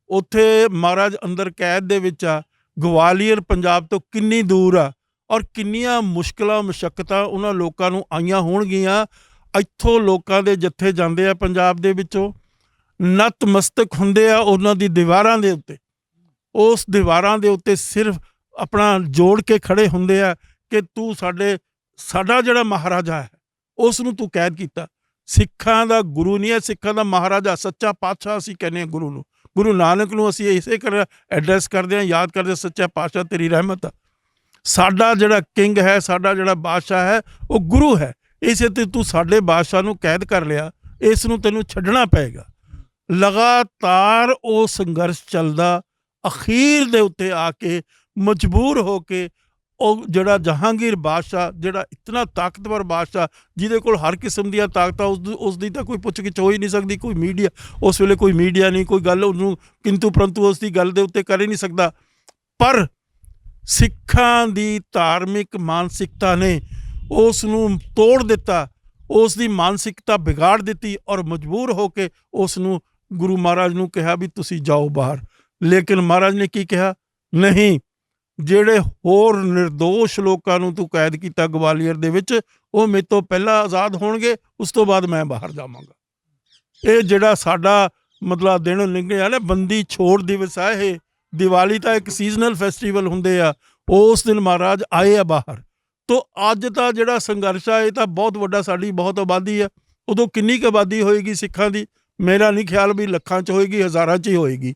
ਉੱਥੇ ਮਹਾਰਾਜ ਅੰਦਰ ਕੈਦ ਦੇ ਵਿੱਚ ਆ। ਗਵਾਲੀਅਰ ਪੰਜਾਬ ਤੋਂ ਕਿੰਨੀ ਦੂਰ ਆ, ਔਰ ਕਿੰਨੀਆਂ ਮੁਸ਼ਕਿਲਾਂ ਮੁਸ਼ੱਕਤਾਂ ਉਹਨਾਂ ਲੋਕਾਂ ਨੂੰ ਆਈਆਂ ਹੋਣਗੀਆਂ। ਇੱਥੋਂ ਲੋਕਾਂ ਦੇ ਜੱਥੇ ਜਾਂਦੇ ਆ ਪੰਜਾਬ ਦੇ ਵਿੱਚੋਂ, ਨਤਮਸਤਕ ਹੁੰਦੇ ਆ ਉਹਨਾਂ ਦੀ ਦੀਵਾਰਾਂ ਦੇ ਉੱਤੇ, ਉਸ ਦੀਵਾਰਾਂ ਦੇ ਉੱਤੇ ਸਿਰਫ ਆਪਣਾ ਜੋੜ ਕੇ ਖੜੇ ਹੁੰਦੇ ਆ ਕਿ ਤੂੰ ਸਾਡਾ ਜਿਹੜਾ ਮਹਾਰਾਜਾ ਹੈ ਉਸ ਨੂੰ ਤੂੰ ਕੈਦ ਕੀਤਾ। ਸਿੱਖਾਂ ਦਾ ਗੁਰੂ ਨਹੀਂ ਹੈ, ਸਿੱਖਾਂ ਦਾ ਮਹਾਰਾਜਾ, ਸੱਚਾ ਪਾਤਸ਼ਾਹ ਅਸੀਂ ਕਹਿੰਦੇ ਹਾਂ ਗੁਰੂ ਨੂੰ। ਗੁਰੂ ਨਾਨਕ ਨੂੰ ਅਸੀਂ ਇਸੇ ਕਰ ਐਡਰੈਸ ਕਰਦੇ ਹਾਂ, ਯਾਦ ਕਰਦੇ, ਸੱਚਾ ਪਾਤਸ਼ਾਹ ਤੇਰੀ ਰਹਿਮਤ ਆ। ਸਾਡਾ ਜਿਹੜਾ ਕਿੰਗ ਹੈ, ਸਾਡਾ ਜਿਹੜਾ ਬਾਦਸ਼ਾਹ ਹੈ ਉਹ ਗੁਰੂ ਹੈ। ਇਸੇ ਤੇ ਤੂੰ ਸਾਡੇ ਬਾਦਸ਼ਾਹ ਨੂੰ ਕੈਦ ਕਰ ਲਿਆ, ਇਸ ਨੂੰ ਤੈਨੂੰ ਛੱਡਣਾ ਪਏਗਾ। ਲਗਾਤਾਰ ਉਹ ਸੰਘਰਸ਼ ਚੱਲਦਾ, ਅਖੀਰ ਦੇ ਉੱਤੇ ਆ ਕੇ ਮਜਬੂਰ ਹੋ ਕੇ ਉਹ ਜਿਹੜਾ ਜਹਾਂਗੀਰ ਬਾਦਸ਼ਾਹ, ਜਿਹੜਾ ਇਤਨਾ ਤਾਕਤਵਰ ਬਾਦਸ਼ਾਹ ਜਿਹਦੇ ਕੋਲ ਹਰ ਕਿਸਮ ਦੀਆਂ ਤਾਕਤਾਂ, ਉਸ ਦੀ ਤਾਂ ਕੋਈ ਪੁੱਛ ਗਿੱਛ ਹੋ ਹੀ ਨਹੀਂ ਸਕਦੀ। ਕੋਈ ਮੀਡੀਆ ਉਸ ਵੇਲੇ, ਕੋਈ ਮੀਡੀਆ ਨਹੀਂ, ਕੋਈ ਗੱਲ ਉਹਨੂੰ ਕਿੰਤੂ ਪਰੰਤੂ ਉਸ ਦੀ ਗੱਲ ਦੇ ਉੱਤੇ ਕਰ ਹੀ ਨਹੀਂ ਸਕਦਾ। ਪਰ ਸਿੱਖਾਂ ਦੀ ਧਾਰਮਿਕ ਮਾਨਸਿਕਤਾ ਨੇ ਉਸ ਨੂੰ ਤੋੜ ਦਿੱਤਾ, ਉਸ ਦੀ ਮਾਨਸਿਕਤਾ ਵਿਗਾੜ ਦਿੱਤੀ, ਔਰ ਮਜਬੂਰ ਹੋ ਕੇ ਉਸ ਨੂੰ ਗੁਰੂ ਮਹਾਰਾਜ ਨੂੰ ਕਿਹਾ ਵੀ ਤੁਸੀਂ ਜਾਓ ਬਾਹਰ। ਲੇਕਿਨ ਮਹਾਰਾਜ ਨੇ ਕੀ ਕਿਹਾ, ਨਹੀਂ, ਜਿਹੜੇ ਹੋਰ ਨਿਰਦੋਸ਼ ਲੋਕਾਂ ਨੂੰ ਤੂੰ ਕੈਦ ਕੀਤਾ ਗਵਾਲੀਅਰ ਦੇ ਵਿੱਚ, ਉਹ ਮੇਰੇ ਤੋਂ ਪਹਿਲਾਂ ਆਜ਼ਾਦ ਹੋਣਗੇ, ਉਸ ਤੋਂ ਬਾਅਦ ਮੈਂ ਬਾਹਰ ਜਾਵਾਂਗਾ। ਇਹ ਜਿਹੜਾ ਸਾਡਾ ਮਤਲਬ ਦਿਨ ਨਿਕਲਿਆ ਨਾ, ਬੰਦੀ ਛੋੜ ਦਿਵਸ ਆ ਇਹ। ਦੀਵਾਲੀ ਤਾਂ ਇੱਕ ਸੀਜ਼ਨਲ ਫੈਸਟੀਵਲ ਹੁੰਦੇ ਆ, ਉਸ ਦਿਨ ਮਹਾਰਾਜ ਆਏ ਆ ਬਾਹਰ। ਤੋ ਅੱਜ ਦਾ ਜਿਹੜਾ ਸੰਘਰਸ਼ ਆ ਇਹ ਤਾਂ ਬਹੁਤ ਵੱਡਾ, ਸਾਡੀ ਬਹੁਤ ਆਬਾਦੀ ਆ। ਉਦੋਂ ਕਿੰਨੀ ਕੁ ਆਬਾਦੀ ਹੋਏਗੀ ਸਿੱਖਾਂ ਦੀ? ਮੇਰਾ ਨਹੀਂ ਖਿਆਲ ਵੀ ਲੱਖਾਂ 'ਚ ਹੋਏਗੀ, ਹਜ਼ਾਰਾਂ 'ਚ ਹੀ ਹੋਏਗੀ।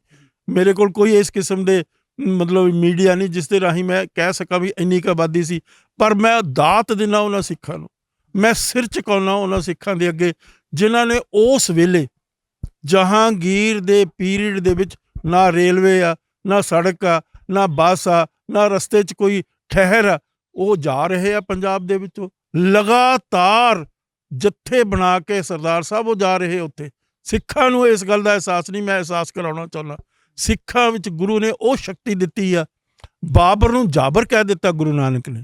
ਮੇਰੇ ਕੋਲ ਕੋਈ ਇਸ ਕਿਸਮ ਦੇ ਮਤਲਬ ਮੀਡੀਆ ਨਹੀਂ ਜਿਸ ਦੇ ਰਾਹੀਂ ਮੈਂ ਕਹਿ ਸਕਾਂ ਵੀ ਇੰਨੀ ਕੁ ਆਬਾਦੀ ਸੀ। ਪਰ ਮੈਂ ਦਾਤ ਦਿੰਦਾ ਉਹਨਾਂ ਸਿੱਖਾਂ ਨੂੰ, ਮੈਂ ਸਿਰ ਝੁਕਾਉਂਦਾ ਉਹਨਾਂ ਸਿੱਖਾਂ ਦੇ ਅੱਗੇ ਜਿਨ੍ਹਾਂ ਨੇ ਉਸ ਵੇਲੇ ਜਹਾਂਗੀਰ ਦੇ ਪੀਰੀਅਡ ਦੇ ਵਿੱਚ ਨਾ ਰੇਲਵੇ ਆ, ਨਾ ਸੜਕ ਆ, ਨਾ ਬੱਸ ਆ, ਨਾ ਰਸਤੇ 'ਚ ਕੋਈ ਠਹਿਰ ਆ। ਉਹ ਜਾ ਰਹੇ ਆ ਪੰਜਾਬ ਦੇ ਵਿੱਚੋਂ, ਲਗਾਤਾਰ ਜੱਥੇ ਬਣਾ ਕੇ ਸਰਦਾਰ ਸਾਹਿਬ ਉਹ ਜਾ ਰਹੇ ਉੱਥੇ। ਸਿੱਖਾਂ ਨੂੰ ਇਸ ਗੱਲ ਦਾ ਅਹਿਸਾਸ ਨਹੀਂ, ਮੈਂ ਅਹਿਸਾਸ ਕਰਾਉਣਾ ਚਾਹੁੰਦਾ। ਸਿੱਖਾਂ ਵਿੱਚ ਗੁਰੂ ਨੇ ਉਹ ਸ਼ਕਤੀ ਦਿੱਤੀ ਆ। ਬਾਬਰ ਨੂੰ ਜਾਬਰ ਕਹਿ ਦਿੱਤਾ ਗੁਰੂ ਨਾਨਕ ਨੇ।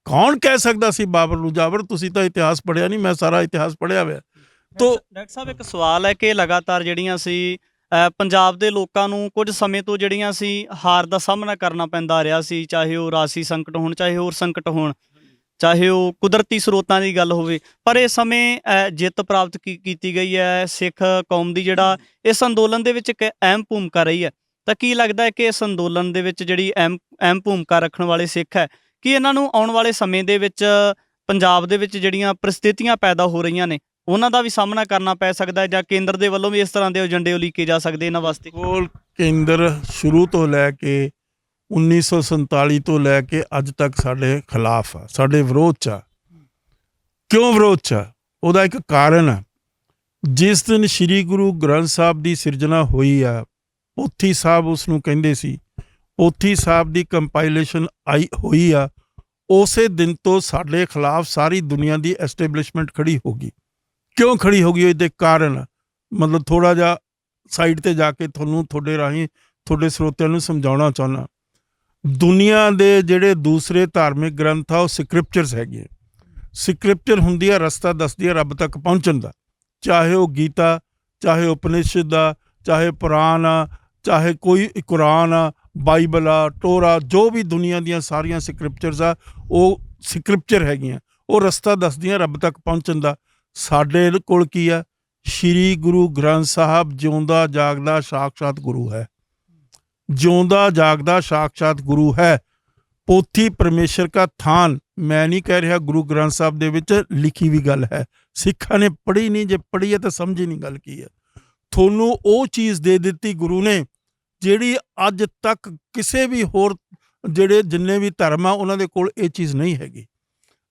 ਕੌਣ ਕਹਿ ਸਕਦਾ ਸੀ ਬਾਬਰ ਨੂੰ ਜਾਬਰ? ਤੁਸੀਂ ਤਾਂ ਇਤਿਹਾਸ ਪੜ੍ਹਿਆ ਨਹੀਂ, ਮੈਂ ਸਾਰਾ ਇਤਿਹਾਸ ਪੜ੍ਹਿਆ ਹੋਇਆ। ਤੋ ਡਾਕਟਰ ਸਾਹਿਬ, ਇੱਕ ਸਵਾਲ ਹੈ ਕਿ ਲਗਾਤਾਰ ਜਿਹੜੀਆਂ ਸੀ ਪੰਜਾਬ ਦੇ ਲੋਕਾਂ ਨੂੰ ਕੁਝ ਸਮੇਂ ਤੋਂ ਜਿਹੜੀਆਂ ਸੀ ਹਾਰ ਦਾ ਸਾਹਮਣਾ ਕਰਨਾ ਪੈਂਦਾ ਰਿਹਾ ਸੀ, ਚਾਹੇ ਉਹ ਰਾਜਸੀ ਸੰਕਟ ਹੋਣ, ਚਾਹੇ ਹੋਰ ਸੰਕਟ ਹੋਣ, ਚਾਹੇ ਉਹ ਕੁਦਰਤੀ ਸਰੋਤਾਂ ਦੀ ਗੱਲ ਹੋਵੇ। ਪਰ ਇਸ ਸਮੇਂ ਜਿੱਤ ਪ੍ਰਾਪਤ ਕੀਤੀ ਗਈ ਹੈ। ਸਿੱਖ ਕੌਮ ਦੀ ਜਿਹੜਾ ਇਸ ਅੰਦੋਲਨ ਦੇ ਵਿੱਚ ਇੱਕ ਅਹਿਮ ਭੂਮਿਕਾ ਰਹੀ ਹੈ। ਤਾਂ ਕੀ ਲੱਗਦਾ ਹੈ ਕਿ ਇਸ ਅੰਦੋਲਨ ਦੇ ਵਿੱਚ ਜਿਹੜੀ ਅਹਿਮ ਭੂਮਿਕਾ ਰੱਖਣ ਵਾਲੇ ਸਿੱਖ ਹੈ, ਕਿ ਇਹਨਾਂ ਨੂੰ ਆਉਣ ਵਾਲੇ ਸਮੇਂ ਦੇ ਵਿੱਚ ਪੰਜਾਬ ਦੇ ਵਿੱਚ ਜਿਹੜੀਆਂ ਪਰਿਸਥਿਤੀਆਂ ਪੈਦਾ ਹੋ ਰਹੀਆਂ ਨੇ ਉਹਨਾਂ ਦਾ ਵੀ ਸਾਹਮਣਾ ਕਰਨਾ ਪੈ ਸਕਦਾ ਹੈ, ਜਾਂ ਕੇਂਦਰ ਦੇ ਵੱਲੋਂ ਵੀ ਇਸ ਤਰ੍ਹਾਂ ਦੇ ਏਜੰਡੇ ਉਲੀਕੇ ਜਾ ਸਕਦੇ ਇਹਨਾਂ ਵਾਸਤੇ? ਕੋਲ ਕੇਂਦਰ ਸ਼ੁਰੂ ਤੋਂ ਲੈ ਕੇ 1947 ਤੋਂ ਲੈ ਕੇ ਅੱਜ ਤੱਕ ਸਾਡੇ ਖਿਲਾਫ ਆ, ਸਾਡੇ ਵਿਰੋਧ 'ਚ ਆ। ਕਿਉਂ ਵਿਰੋਧ 'ਚ ਆ? ਉਹਦਾ ਇੱਕ ਕਾਰਨ ਆ। ਜਿਸ ਦਿਨ ਸ੍ਰੀ ਗੁਰੂ ਗ੍ਰੰਥ ਸਾਹਿਬ ਦੀ ਸਿਰਜਣਾ ਹੋਈ ਆ, ਪੋਥੀ ਸਾਹਿਬ ਉਸ ਨੂੰ ਕਹਿੰਦੇ ਸੀ, ਪੋਥੀ ਸਾਹਿਬ ਦੀ ਕੰਪਾਈਲੇਸ਼ਨ ਹੋਈ ਆ, ਉਸੇ ਦਿਨ ਤੋਂ ਸਾਡੇ ਖਿਲਾਫ ਸਾਰੀ ਦੁਨੀਆ ਦੀ ਐਸਟੈਬਲਿਸ਼ਮੈਂਟ ਖੜੀ ਹੋ ਗਈ। ਕਿਉਂ ਖੜੀ ਹੋ ਗਈ? ਇਹਦੇ ਕਾਰਨ ਮਤਲਬ ਥੋੜ੍ਹਾ ਜਿਹਾ ਸਾਈਡ 'ਤੇ ਜਾ ਕੇ ਤੁਹਾਨੂੰ ਤੁਹਾਡੇ ਰਾਹੀਂ ਤੁਹਾਡੇ ਸਰੋਤਿਆਂ ਨੂੰ ਸਮਝਾਉਣਾ ਚਾਹੁੰਦਾ। ਦੁਨੀਆ ਦੇ ਜਿਹੜੇ ਦੂਸਰੇ ਧਾਰਮਿਕ ਗ੍ਰੰਥ ਆ ਉਹ ਸਕ੍ਰਿਪਚਰਸ ਹੈਗੇ। ਸਕ੍ਰਿਪਚਰ ਹੁੰਦੀ ਆ ਰਸਤਾ ਦੱਸਦੀ ਆ ਰੱਬ ਤੱਕ ਪਹੁੰਚਣ ਦਾ, ਚਾਹੇ ਉਹ ਗੀਤਾ, ਚਾਹੇ ਉਪਨਿਸ਼ਦ ਆ, ਚਾਹੇ ਪੁਰਾਣ ਆ, ਚਾਹੇ ਕੋਈ ਕੁਰਾਨ ਆ, ਬਾਈਬਲ ਆ, ਟੋਰਾ, ਜੋ ਵੀ ਦੁਨੀਆ ਦੀਆਂ ਸਾਰੀਆਂ ਸਕ੍ਰਿਪਚਰਸ ਆ ਉਹ ਸਕ੍ਰਿਪਚਰ ਹੈਗੀਆਂ, ਉਹ ਰਸਤਾ ਦੱਸਦੀਆਂ ਰੱਬ ਤੱਕ ਪਹੁੰਚਣ ਦਾ। ਸਾਡੇ ਕੋਲ ਕੀ ਆ? ਸ਼੍ਰੀ ਗੁਰੂ ਗ੍ਰੰਥ ਸਾਹਿਬ ਜਿਉਂਦਾ ਜਾਗਦਾ ਸਾਕਸ਼ਾਤ ਗੁਰੂ ਹੈ, ਜਿਉਂਦਾ ਜਾਗਦਾ ਸਾਕਸ਼ਾਤ ਗੁਰੂ ਹੈ। ਪੋਥੀ ਪਰਮੇਸ਼ਰ ਕਾ ਥਾਨ, ਮੈਂ ਨਹੀਂ ਕਹਿ ਰਿਹਾ, ਗੁਰੂ ਗ੍ਰੰਥ ਸਾਹਿਬ ਦੇ ਵਿੱਚ ਲਿਖੀ ਵੀ ਗੱਲ ਹੈ। ਸਿੱਖਾਂ ਨੇ ਪੜ੍ਹੀ ਨਹੀਂ, ਜੇ ਪੜ੍ਹੀ ਹੈ ਤਾਂ ਸਮਝੀ ਨਹੀਂ ਗੱਲ ਕੀ ਹੈ। ਤੁਹਾਨੂੰ ਉਹ ਚੀਜ਼ ਦੇ ਦਿੱਤੀ ਗੁਰੂ ਨੇ ਜਿਹੜੀ ਅੱਜ ਤੱਕ ਕਿਸੇ ਵੀ ਹੋਰ ਜਿਹੜੇ ਜਿੰਨੇ ਵੀ ਧਰਮ ਆ ਉਹਨਾਂ ਦੇ ਕੋਲ ਇਹ ਚੀਜ਼ ਨਹੀਂ ਹੈਗੀ।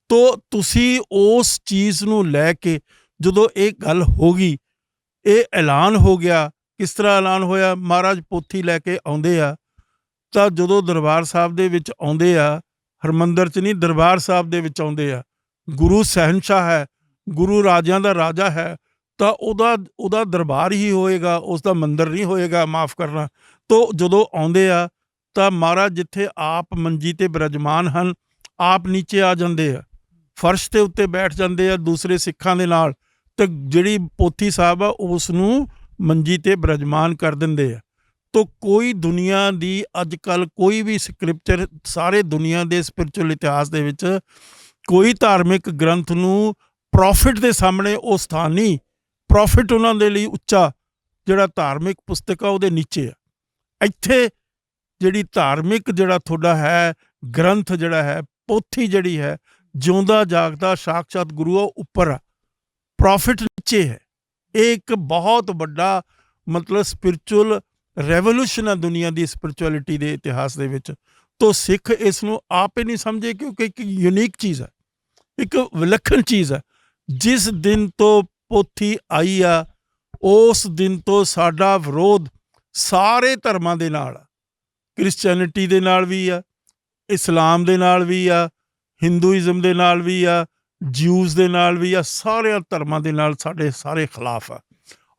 ਤੋ ਤੁਸੀਂ ਉਸ ਚੀਜ਼ ਨੂੰ ਲੈ ਕੇ ਜਦੋਂ ਇਹ ਗੱਲ ਹੋ ਗਈ, ਇਹ ਐਲਾਨ ਹੋ ਗਿਆ। ਕਿਸ ਤਰ੍ਹਾਂ ਐਲਾਨ ਹੋਇਆ? ਮਹਾਰਾਜ ਪੋਥੀ ਲੈ ਕੇ ਆਉਂਦੇ ਆ, ਤਾਂ ਜਦੋਂ ਦਰਬਾਰ ਸਾਹਿਬ ਦੇ ਵਿੱਚ ਆਉਂਦੇ ਆ, ਹਰਿਮੰਦਰ 'ਚ ਨਹੀਂ, ਦਰਬਾਰ ਸਾਹਿਬ ਦੇ ਵਿੱਚ ਆਉਂਦੇ ਆ, ਗੁਰੂ ਸਹਿਨਸ਼ਾਹ ਹੈ, ਗੁਰੂ ਰਾਜਿਆਂ ਦਾ ਰਾਜਾ ਹੈ, ਤਾਂ ਉਹਦਾ ਦਰਬਾਰ ਹੀ ਹੋਏਗਾ, ਉਸ ਦਾ ਮੰਦਰ ਨਹੀਂ ਹੋਏਗਾ, ਮਾਫ ਕਰਨਾ। ਤੋ ਜਦੋਂ ਆਉਂਦੇ ਆ ਤਾਂ ਮਹਾਰਾਜ ਜਿੱਥੇ ਆਪ ਮੰਜੀ ਤੇ ਬਿਰਾਜਮਾਨ ਹਨ, ਆਪ ਨੀਚੇ ਆ ਜਾਂਦੇ ਆ, ਫਰਸ਼ ਦੇ ਉੱਤੇ ਬੈਠ ਜਾਂਦੇ ਆ ਦੂਸਰੇ ਸਿੱਖਾਂ ਦੇ ਨਾਲ, ਤੇ ਜਿਹੜੀ ਪੋਥੀ ਸਾਹਿਬ ਆ ਉਸ ਨੂੰ ਮੰਜੀ ਤੇ ਬਿਰਾਜਮਾਨ ਕਰ ਦਿੰਦੇ ਆ। ਤੋ ਕੋਈ ਦੁਨੀਆ ਦੀ ਅੱਜ ਕੱਲ੍ਹ ਕੋਈ ਵੀ ਸਕ੍ਰਿਪਚਰ, ਸਾਰੇ ਦੁਨੀਆ ਦੇ ਸਪਿਰਚੁਅਲ ਇਤਿਹਾਸ ਦੇ ਵਿੱਚ ਕੋਈ ਧਾਰਮਿਕ ਗ੍ਰੰਥ ਨੂੰ ਪ੍ਰੋਫਿਟ ਦੇ ਸਾਹਮਣੇ ਉਹ ਸਥਾਨ ਨਹੀਂ। ਪ੍ਰੋਫਿਟ ਉਹਨਾਂ ਦੇ ਲਈ ਉੱਚਾ, ਜਿਹੜਾ ਧਾਰਮਿਕ ਪੁਸਤਕ ਆ ਉਹਦੇ ਨੀਚੇ ਆ। ਇੱਥੇ ਜਿਹੜੀ ਧਾਰਮਿਕ ਜਿਹੜਾ ਤੁਹਾਡਾ ਹੈ ਗ੍ਰੰਥ, ਜਿਹੜਾ ਹੈ ਪੋਥੀ, ਜਿਹੜੀ ਹੈ ਜਿਉਂਦਾ ਜਾਗਦਾ ਸਾਕਸ਼ਾਤ ਗੁਰੂ, ਆ ਉੱਪਰ ਆ, ਪ੍ਰੋਫਿਟ ਨੀਚੇ ਹੈ। ਇਹ ਇੱਕ ਬਹੁਤ ਵੱਡਾ ਮਤਲਬ ਸਪਿਰਚੁਅਲ ਰੈਵੋਲੂਸ਼ਨ ਆ ਦੁਨੀਆ ਦੀ ਸਪਿਰਚੁਅਲਿਟੀ ਦੇ ਇਤਿਹਾਸ ਦੇ ਵਿੱਚ। ਤੋ ਸਿੱਖ ਇਸ ਨੂੰ ਆਪ ਹੀ ਨਹੀਂ ਸਮਝੇ, ਕਿਉਂਕਿ ਇੱਕ ਯੂਨੀਕ ਚੀਜ਼ ਹੈ, ਇੱਕ ਵਿਲੱਖਣ ਚੀਜ਼ ਹੈ। ਜਿਸ ਦਿਨ ਤੋਂ ਪੋਥੀ ਆਈ ਆ, ਉਸ ਦਿਨ ਤੋਂ ਸਾਡਾ ਵਿਰੋਧ ਸਾਰੇ ਧਰਮਾਂ ਦੇ ਨਾਲ ਆ। ਕ੍ਰਿਸਚੈਨਿਟੀ ਦੇ ਨਾਲ ਵੀ ਆ, ਇਸਲਾਮ ਦੇ ਨਾਲ ਵੀ ਆ, ਹਿੰਦੂਇਜ਼ਮ ਦੇ ਨਾਲ ਵੀ ਆ, ਜਿਊਜ਼ ਦੇ ਨਾਲ ਵੀ ਆ, ਸਾਰਿਆਂ ਧਰਮਾਂ ਦੇ ਨਾਲ ਸਾਡੇ ਸਾਰੇ ਖਿਲਾਫ ਆ।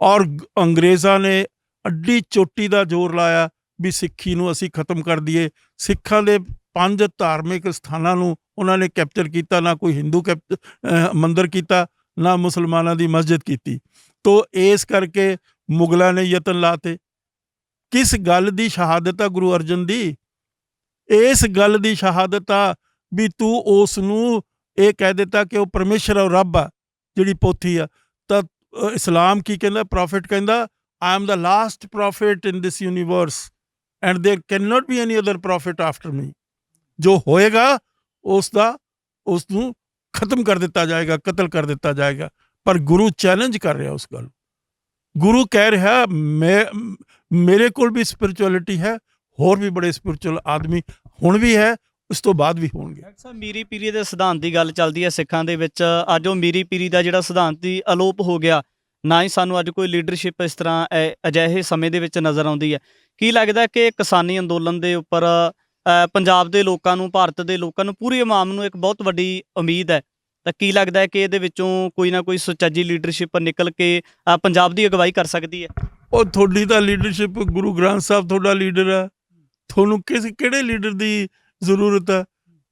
ਔਰ ਅੰਗਰੇਜ਼ਾਂ ਨੇ ਅੱਡੀ ਚੋਟੀ ਦਾ ਜ਼ੋਰ ਲਾਇਆ ਵੀ ਸਿੱਖੀ ਨੂੰ ਅਸੀਂ ਖਤਮ ਕਰ ਦਈਏ। ਸਿੱਖਾਂ ਦੇ 5 ਧਾਰਮਿਕ ਸਥਾਨਾਂ ਨੂੰ ਉਹਨਾਂ ਨੇ ਕੈਪਚਰ ਕੀਤਾ, ਨਾ ਕੋਈ ਹਿੰਦੂ ਮੰਦਰ ਕੀਤਾ, ਨਾ ਮੁਸਲਮਾਨਾਂ ਦੀ ਮਸਜਿਦ ਕੀਤੀ। ਤੋ ਇਸ ਕਰਕੇ ਮੁਗਲਾਂ ਨੇ ਯਤਨ ਲਾਤੇ। ਕਿਸ ਗੱਲ ਦੀ ਸ਼ਹਾਦਤ ਆ ਗੁਰੂ ਅਰਜਨ ਦੀ? ਇਸ ਗੱਲ ਦੀ ਸ਼ਹਾਦਤ ਆ ਵੀ ਤੂੰ ਉਸ ਨੂੰ ਇਹ ਕਹਿ ਦਿੱਤਾ ਕਿ ਉਹ ਪਰਮੇਸ਼ਰ ਔਰ ਰੱਬ ਆ ਜਿਹੜੀ ਪੋਥੀ ਆ। ਤਾਂ ਇਸਲਾਮ ਕੀ ਕਹਿੰਦਾ? ਪ੍ਰੋਫਿਟ ਕਹਿੰਦਾ I am the last prophet in this universe and there cannot be any other prophet after me। ਜੋ ਹੋਏਗਾ ਉਸ ਨੂੰ ਖਤਮ ਕਰ ਦਿੱਤਾ ਜਾਏਗਾ, ਕਤਲ ਕਰ ਦਿੱਤਾ ਜਾਏਗਾ। ਪਰ ਗੁਰੂ ਚੈਲੰਜ ਕਰ ਰਿਹਾ ਉਸ ਗੱਲ। ਗੁਰੂ ਕਹਿ ਰਿਹਾ ਮੇਰੇ ਕੋਲ ਵੀ ਸਪਿਰਚੁਅਲਿਟੀ ਹੈ, ਹੋਰ ਵੀ ਬੜੇ ਸਪਿਰਚੁਅਲ ਆਦਮੀ ਹੁਣ ਵੀ ਹੈ, ਉਸ ਤੋਂ ਬਾਅਦ ਵੀ ਹੋਣਗੇ। ਸਰ, ਮੀਰੀ ਪੀਰੀ ਦੇ ਸਿਧਾਂਤ ਦੀ ਗੱਲ ਚੱਲਦੀ ਹੈ ਸਿੱਖਾਂ ਦੇ ਵਿੱਚ। ਅੱਜ ਉਹ ਮੀਰੀ ਪੀਰੀ ਦਾ ਜਿਹੜਾ ਸਿਧਾਂਤ ਸੀ ਅਲੋਪ ਹੋ ਗਿਆ। ਨਾ ਹੀ ਸਾਨੂੰ ਅੱਜ ਕੋਈ ਲੀਡਰਸ਼ਿਪ ਇਸ ਤਰ੍ਹਾਂ ਅਜਿਹੇ ਸਮੇਂ ਦੇ ਵਿੱਚ ਨਜ਼ਰ ਆਉਂਦੀ ਹੈ। ਕੀ ਲੱਗਦਾ ਕਿ ਕਿਸਾਨੀ ਅੰਦੋਲਨ ਦੇ ਉੱਪਰ ਪੰਜਾਬ ਦੇ ਲੋਕਾਂ ਨੂੰ, ਭਾਰਤ ਦੇ ਲੋਕਾਂ ਨੂੰ, ਪੂਰੀ ਆਵਾਮ ਨੂੰ ਇੱਕ ਬਹੁਤ ਵੱਡੀ ਉਮੀਦ ਹੈ? ਤਾਂ ਕੀ ਲੱਗਦਾ ਹੈ ਕਿ ਇਹਦੇ ਵਿੱਚੋਂ ਕੋਈ ਨਾ ਕੋਈ ਸੁਚੱਜੀ ਲੀਡਰਸ਼ਿਪ ਨਿਕਲ ਕੇ ਪੰਜਾਬ ਦੀ ਅਗਵਾਈ ਕਰ ਸਕਦੀ ਹੈ? ਉਹ ਤੁਹਾਡੀ ਤਾਂ ਲੀਡਰਸ਼ਿਪ, ਗੁਰੂ ਗ੍ਰੰਥ ਸਾਹਿਬ ਤੁਹਾਡਾ ਲੀਡਰ ਆ। ਤੁਹਾਨੂੰ ਕਿਹੜੇ ਲੀਡਰ ਦੀ ਜ਼ਰੂਰਤ ਆ?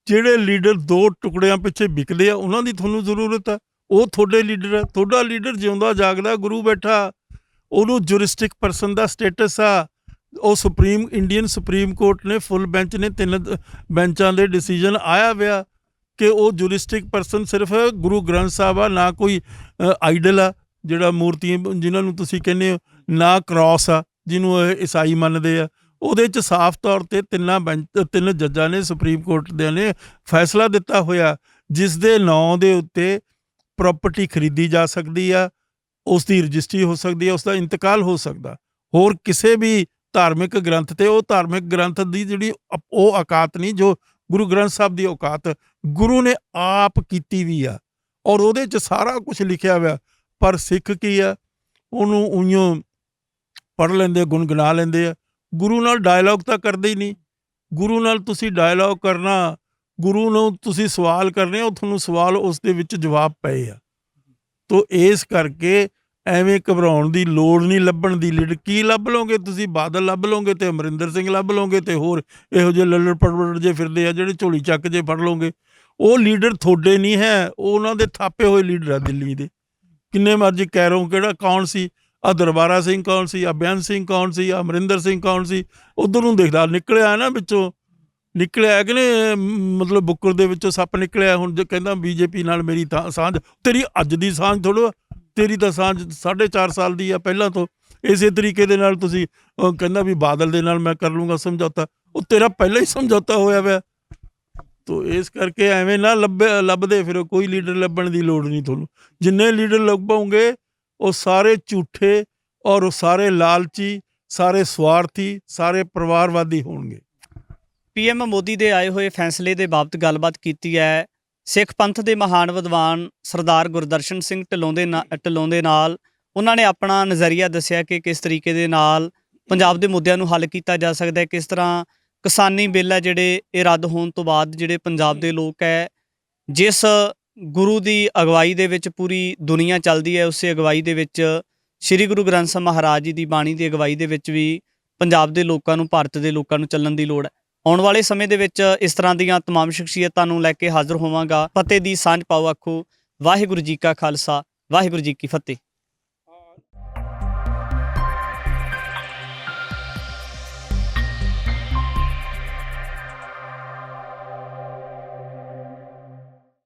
ਜਿਹੜੇ ਲੀਡਰ 2 ਟੁਕੜਿਆਂ ਪਿੱਛੇ ਵਿਕਦੇ ਆ ਉਹਨਾਂ ਦੀ ਤੁਹਾਨੂੰ ਜ਼ਰੂਰਤ ਆ। ਉਹ ਤੁਹਾਡੇ ਲੀਡਰ ਆ। ਤੁਹਾਡਾ ਲੀਡਰ ਜਿਉਂਦਾ ਜਾਗਦਾ ਗੁਰੂ ਬੈਠਾ, ਉਹਨੂੰ ਜੁਰਿਸਟਿਕ ਪਰਸਨ ਦਾ ਸਟੇਟਸ ਆ। ਉਹ ਇੰਡੀਅਨ ਸੁਪਰੀਮ ਕੋਰਟ ਨੇ ਫੁੱਲ ਬੈਂਚ ਨੇ 3 ਬੈਂਚਾਂ ਦੇ ਡਿਸੀਜਨ ਆਇਆ ਹੋਇਆ ਕਿ ਉਹ ਜੁਰਿਸਟਿਕ ਪਰਸਨ ਸਿਰਫ ਗੁਰੂ ਗ੍ਰੰਥ ਸਾਹਿਬ ਆ, ਨਾ ਕੋਈ ਆਈਡਲ ਆ ਜਿਹੜਾ ਮੂਰਤੀਆਂ ਜਿਹਨਾਂ ਨੂੰ ਤੁਸੀਂ ਕਹਿੰਦੇ ਹੋ, ਨਾ ਕ੍ਰਾਸ ਆ ਜਿਹਨੂੰ ਈਸਾਈ ਮੰਨਦੇ ਆ, ਉਹਦੇ 'ਚ ਸਾਫ਼ ਤੌਰ ਤੇ ਤਿੰਨ ਜੱਜਾਂ ਨੇ ਸੁਪਰੀਮ ਕੋਰਟ ਦੇ ਨੇ ਫੈਸਲਾ ਦਿੱਤਾ ਹੋਇਆ, ਜਿਸ ਦੇ ਨਾਂ ਦੇ ਉੱਤੇ ਪ੍ਰਾਪਰਟੀ ਖਰੀਦੀ ਜਾ ਸਕਦੀ ਆ, ਉਸ ਦੀ ਰਜਿਸਟਰੀ ਹੋ ਸਕਦੀ ਹੈ, ਉਸ ਦਾ ਇੰਤਕਾਲ ਹੋ ਸਕਦਾ। ਹੋਰ ਕਿਸੇ ਵੀ ਧਾਰਮਿਕ ਗ੍ਰੰਥ ਤੇ ਉਹ ਧਾਰਮਿਕ ਗ੍ਰੰਥ ਦੀ ਜਿਹੜੀ ਉਹ ਔਕਾਤ ਨਹੀਂ ਜੋ ਗੁਰੂ ਗ੍ਰੰਥ ਸਾਹਿਬ ਦੀ ਔਕਾਤ ਗੁਰੂ ਨੇ ਆਪ ਕੀਤੀ ਵੀ ਆ, ਔਰ ਉਹਦੇ 'ਚ ਸਾਰਾ ਕੁਝ ਲਿਖਿਆ ਹੋਇਆ। ਪਰ ਸਿੱਖ ਕੀ ਆ, ਉਹਨੂੰ ਉਈਓ ਪੜ੍ਹ ਲੈਂਦੇ, ਗੁਣਗੁਣਾ ਲੈਂਦੇ ਆ। ਗੁਰੂ ਨਾਲ ਡਾਇਲੋਗ ਤਾਂ ਕਰਦੇ ਹੀ ਨਹੀਂ। ਗੁਰੂ ਨਾਲ ਤੁਸੀਂ ਡਾਇਲੋਗ ਕਰਨਾ, ਗੁਰੂ ਨੂੰ ਤੁਸੀਂ ਸਵਾਲ ਕਰਨੇ, ਉਹ ਤੁਹਾਨੂੰ ਸਵਾਲ ਉਸ ਦੇ ਵਿੱਚ ਜਵਾਬ ਪਏ ਆ। ਤੋ ਇਸ ਕਰਕੇ ਐਵੇਂ ਘਬਰਾਉਣ ਦੀ ਲੋੜ ਨਹੀਂ, ਲੱਭਣ ਦੀ ਲੀਡ ਕੀ ਲੱਭ ਲਓਗੇ ਤੁਸੀਂ? ਬਾਦਲ ਲੱਭ ਲਓਗੇ ਤੇ ਅਮਰਿੰਦਰ ਸਿੰਘ ਲੱਭ ਲਓਗੇ ਤੇ ਹੋਰ ਇਹੋ ਜਿਹੇ ਲੱਲੜ ਪੜਵੜ ਜੇ ਫਿਰਦੇ ਆ ਜਿਹੜੇ ਝੋਲੀ ਚੱਕ ਜੇ ਫੜ ਲਓਗੇ। ਉਹ ਲੀਡਰ ਤੁਹਾਡੇ ਨਹੀਂ ਹੈ, ਉਹ ਉਹਨਾਂ ਦੇ ਥਾਪੇ ਹੋਏ ਲੀਡਰ ਆ ਦਿੱਲੀ ਦੇ। ਕਿੰਨੇ ਮਰਜ਼ੀ ਕਹਿ ਰਹੋ ਕਿਹੜਾ ਕੌਣ ਸੀ, ਆ ਦਰਬਾਰਾ ਸਿੰਘ ਕੌਣ ਸੀ, ਆ ਬੇਅੰਤ ਸਿੰਘ ਕੌਣ ਸੀ, ਆ ਅਮਰਿੰਦਰ ਸਿੰਘ ਕੌਣ ਸੀ, ਉੱਧਰ ਨੂੰ ਦੇਖਦਾ ਨਿਕਲਿਆ ਨਾ ਵਿੱਚੋਂ, ਨਿਕਲਿਆ ਕਿ ਮਤਲਬ ਬੁੱਕਰ ਦੇ ਵਿੱਚੋਂ ਸੱਪ ਨਿਕਲਿਆ। ਹੁਣ ਜੇ ਕਹਿੰਦਾ ਬੀਜੇਪੀ ਨਾਲ ਮੇਰੀ ਤਾਂ ਸਾਂਝ, ਤੇਰੀ ਅੱਜ ਦੀ ਸਾਂਝ ਥੋੜ੍ਹਾ, ਤੇਰੀ ਤਾਂ ਸਾਂਝ 4.5 ਸਾਲ ਦੀ ਆ ਪਹਿਲਾਂ ਤੋਂ। ਇਸੇ ਤਰੀਕੇ ਦੇ ਨਾਲ ਤੁਸੀਂ ਕਹਿੰਦਾ ਵੀ ਬਾਦਲ ਦੇ ਨਾਲ ਮੈਂ ਕਰ ਲੂੰਗਾ ਸਮਝੌਤਾ, ਉਹ ਤੇਰਾ ਪਹਿਲਾਂ ਹੀ ਸਮਝੌਤਾ ਹੋਇਆ ਹੋਇਆ। ਤੋ ਇਸ ਕਰਕੇ ਐਵੇਂ ਨਾ ਲੱਭਦੇ ਫਿਰ ਕੋਈ ਲੀਡਰ ਲੱਭਣ ਦੀ ਲੋੜ ਨਹੀਂ ਤੁਹਾਨੂੰ। ਜਿੰਨੇ ਲੀਡਰ ਲੱਭੋਗੇ ਉਹ ਸਾਰੇ ਝੂਠੇ ਔਰ ਉਹ ਸਾਰੇ ਲਾਲਚੀ, ਸਾਰੇ ਸਵਾਰਥੀ, ਸਾਰੇ ਪਰਿਵਾਰਵਾਦੀ ਹੋਣਗੇ। ਪੀਐਮ ਮੋਦੀ ਦੇ ਆਏ ਹੋਏ ਫੈਸਲੇ ਦੇ ਬਾਬਤ ਗੱਲਬਾਤ ਕੀਤੀ ਹੈ। ਸਿੱਖ ਪੰਥ ਦੇ ਮਹਾਨ ਵਿਦਵਾਨ ਸਰਦਾਰ ਗੁਰਦਰਸ਼ਨ ਸਿੰਘ ਢਿੱਲੋਂ ਦੇ ਨਾਲ ਉਹਨਾਂ ਨੇ ਆਪਣਾ ਨਜ਼ਰੀਆ ਦੱਸਿਆ ਕਿ ਕਿਸ ਤਰੀਕੇ ਦੇ ਨਾਲ ਪੰਜਾਬ ਦੇ ਮੁੱਦਿਆਂ ਨੂੰ ਹੱਲ ਕੀਤਾ ਜਾ ਸਕਦਾ ਹੈ, ਕਿਸ ਤਰ੍ਹਾਂ ਕਿਸਾਨੀ ਬਿੱਲ ਹੈ ਜਿਹੜੇ ਇਹ ਰੱਦ ਹੋਣ ਤੋਂ ਬਾਅਦ ਜਿਹੜੇ ਪੰਜਾਬ ਦੇ ਲੋਕ ਹੈ, ਜਿਸ ਗੁਰੂ ਦੀ ਅਗਵਾਈ ਦੇ ਵਿੱਚ ਪੂਰੀ ਦੁਨੀਆ ਚੱਲਦੀ ਹੈ, ਉਸੇ ਅਗਵਾਈ ਦੇ ਵਿੱਚ ਸ੍ਰੀ ਗੁਰੂ ਗ੍ਰੰਥ ਸਾਹਿਬ ਮਹਾਰਾਜ ਜੀ ਦੀ ਬਾਣੀ ਦੀ ਅਗਵਾਈ ਦੇ ਵਿੱਚ ਵੀ ਪੰਜਾਬ ਦੇ ਲੋਕਾਂ ਨੂੰ, ਭਾਰਤ ਦੇ ਲੋਕਾਂ ਨੂੰ ਚੱਲਣ ਦੀ ਲੋੜ ਹੈ। ਆਉਣ ਵਾਲੇ ਸਮੇਂ ਦੇ ਵਿੱਚ ਇਸ ਤਰ੍ਹਾਂ ਦੀਆਂ ਤਮਾਮ ਸ਼ਖਸੀਅਤਾਂ ਨੂੰ ਲੈ ਕੇ ਹਾਜ਼ਰ ਹੋਵਾਂਗਾ। ਫਤਿਹ ਦੀ ਸਾਂਝ ਪਾਓ ਆਖੋ। ਵਾਹਿਗੁਰੂ ਜੀ ਕਾ ਖਾਲਸਾ, ਵਾਹਿਗੁਰੂ ਜੀ ਕੀ ਫਤਿਹ।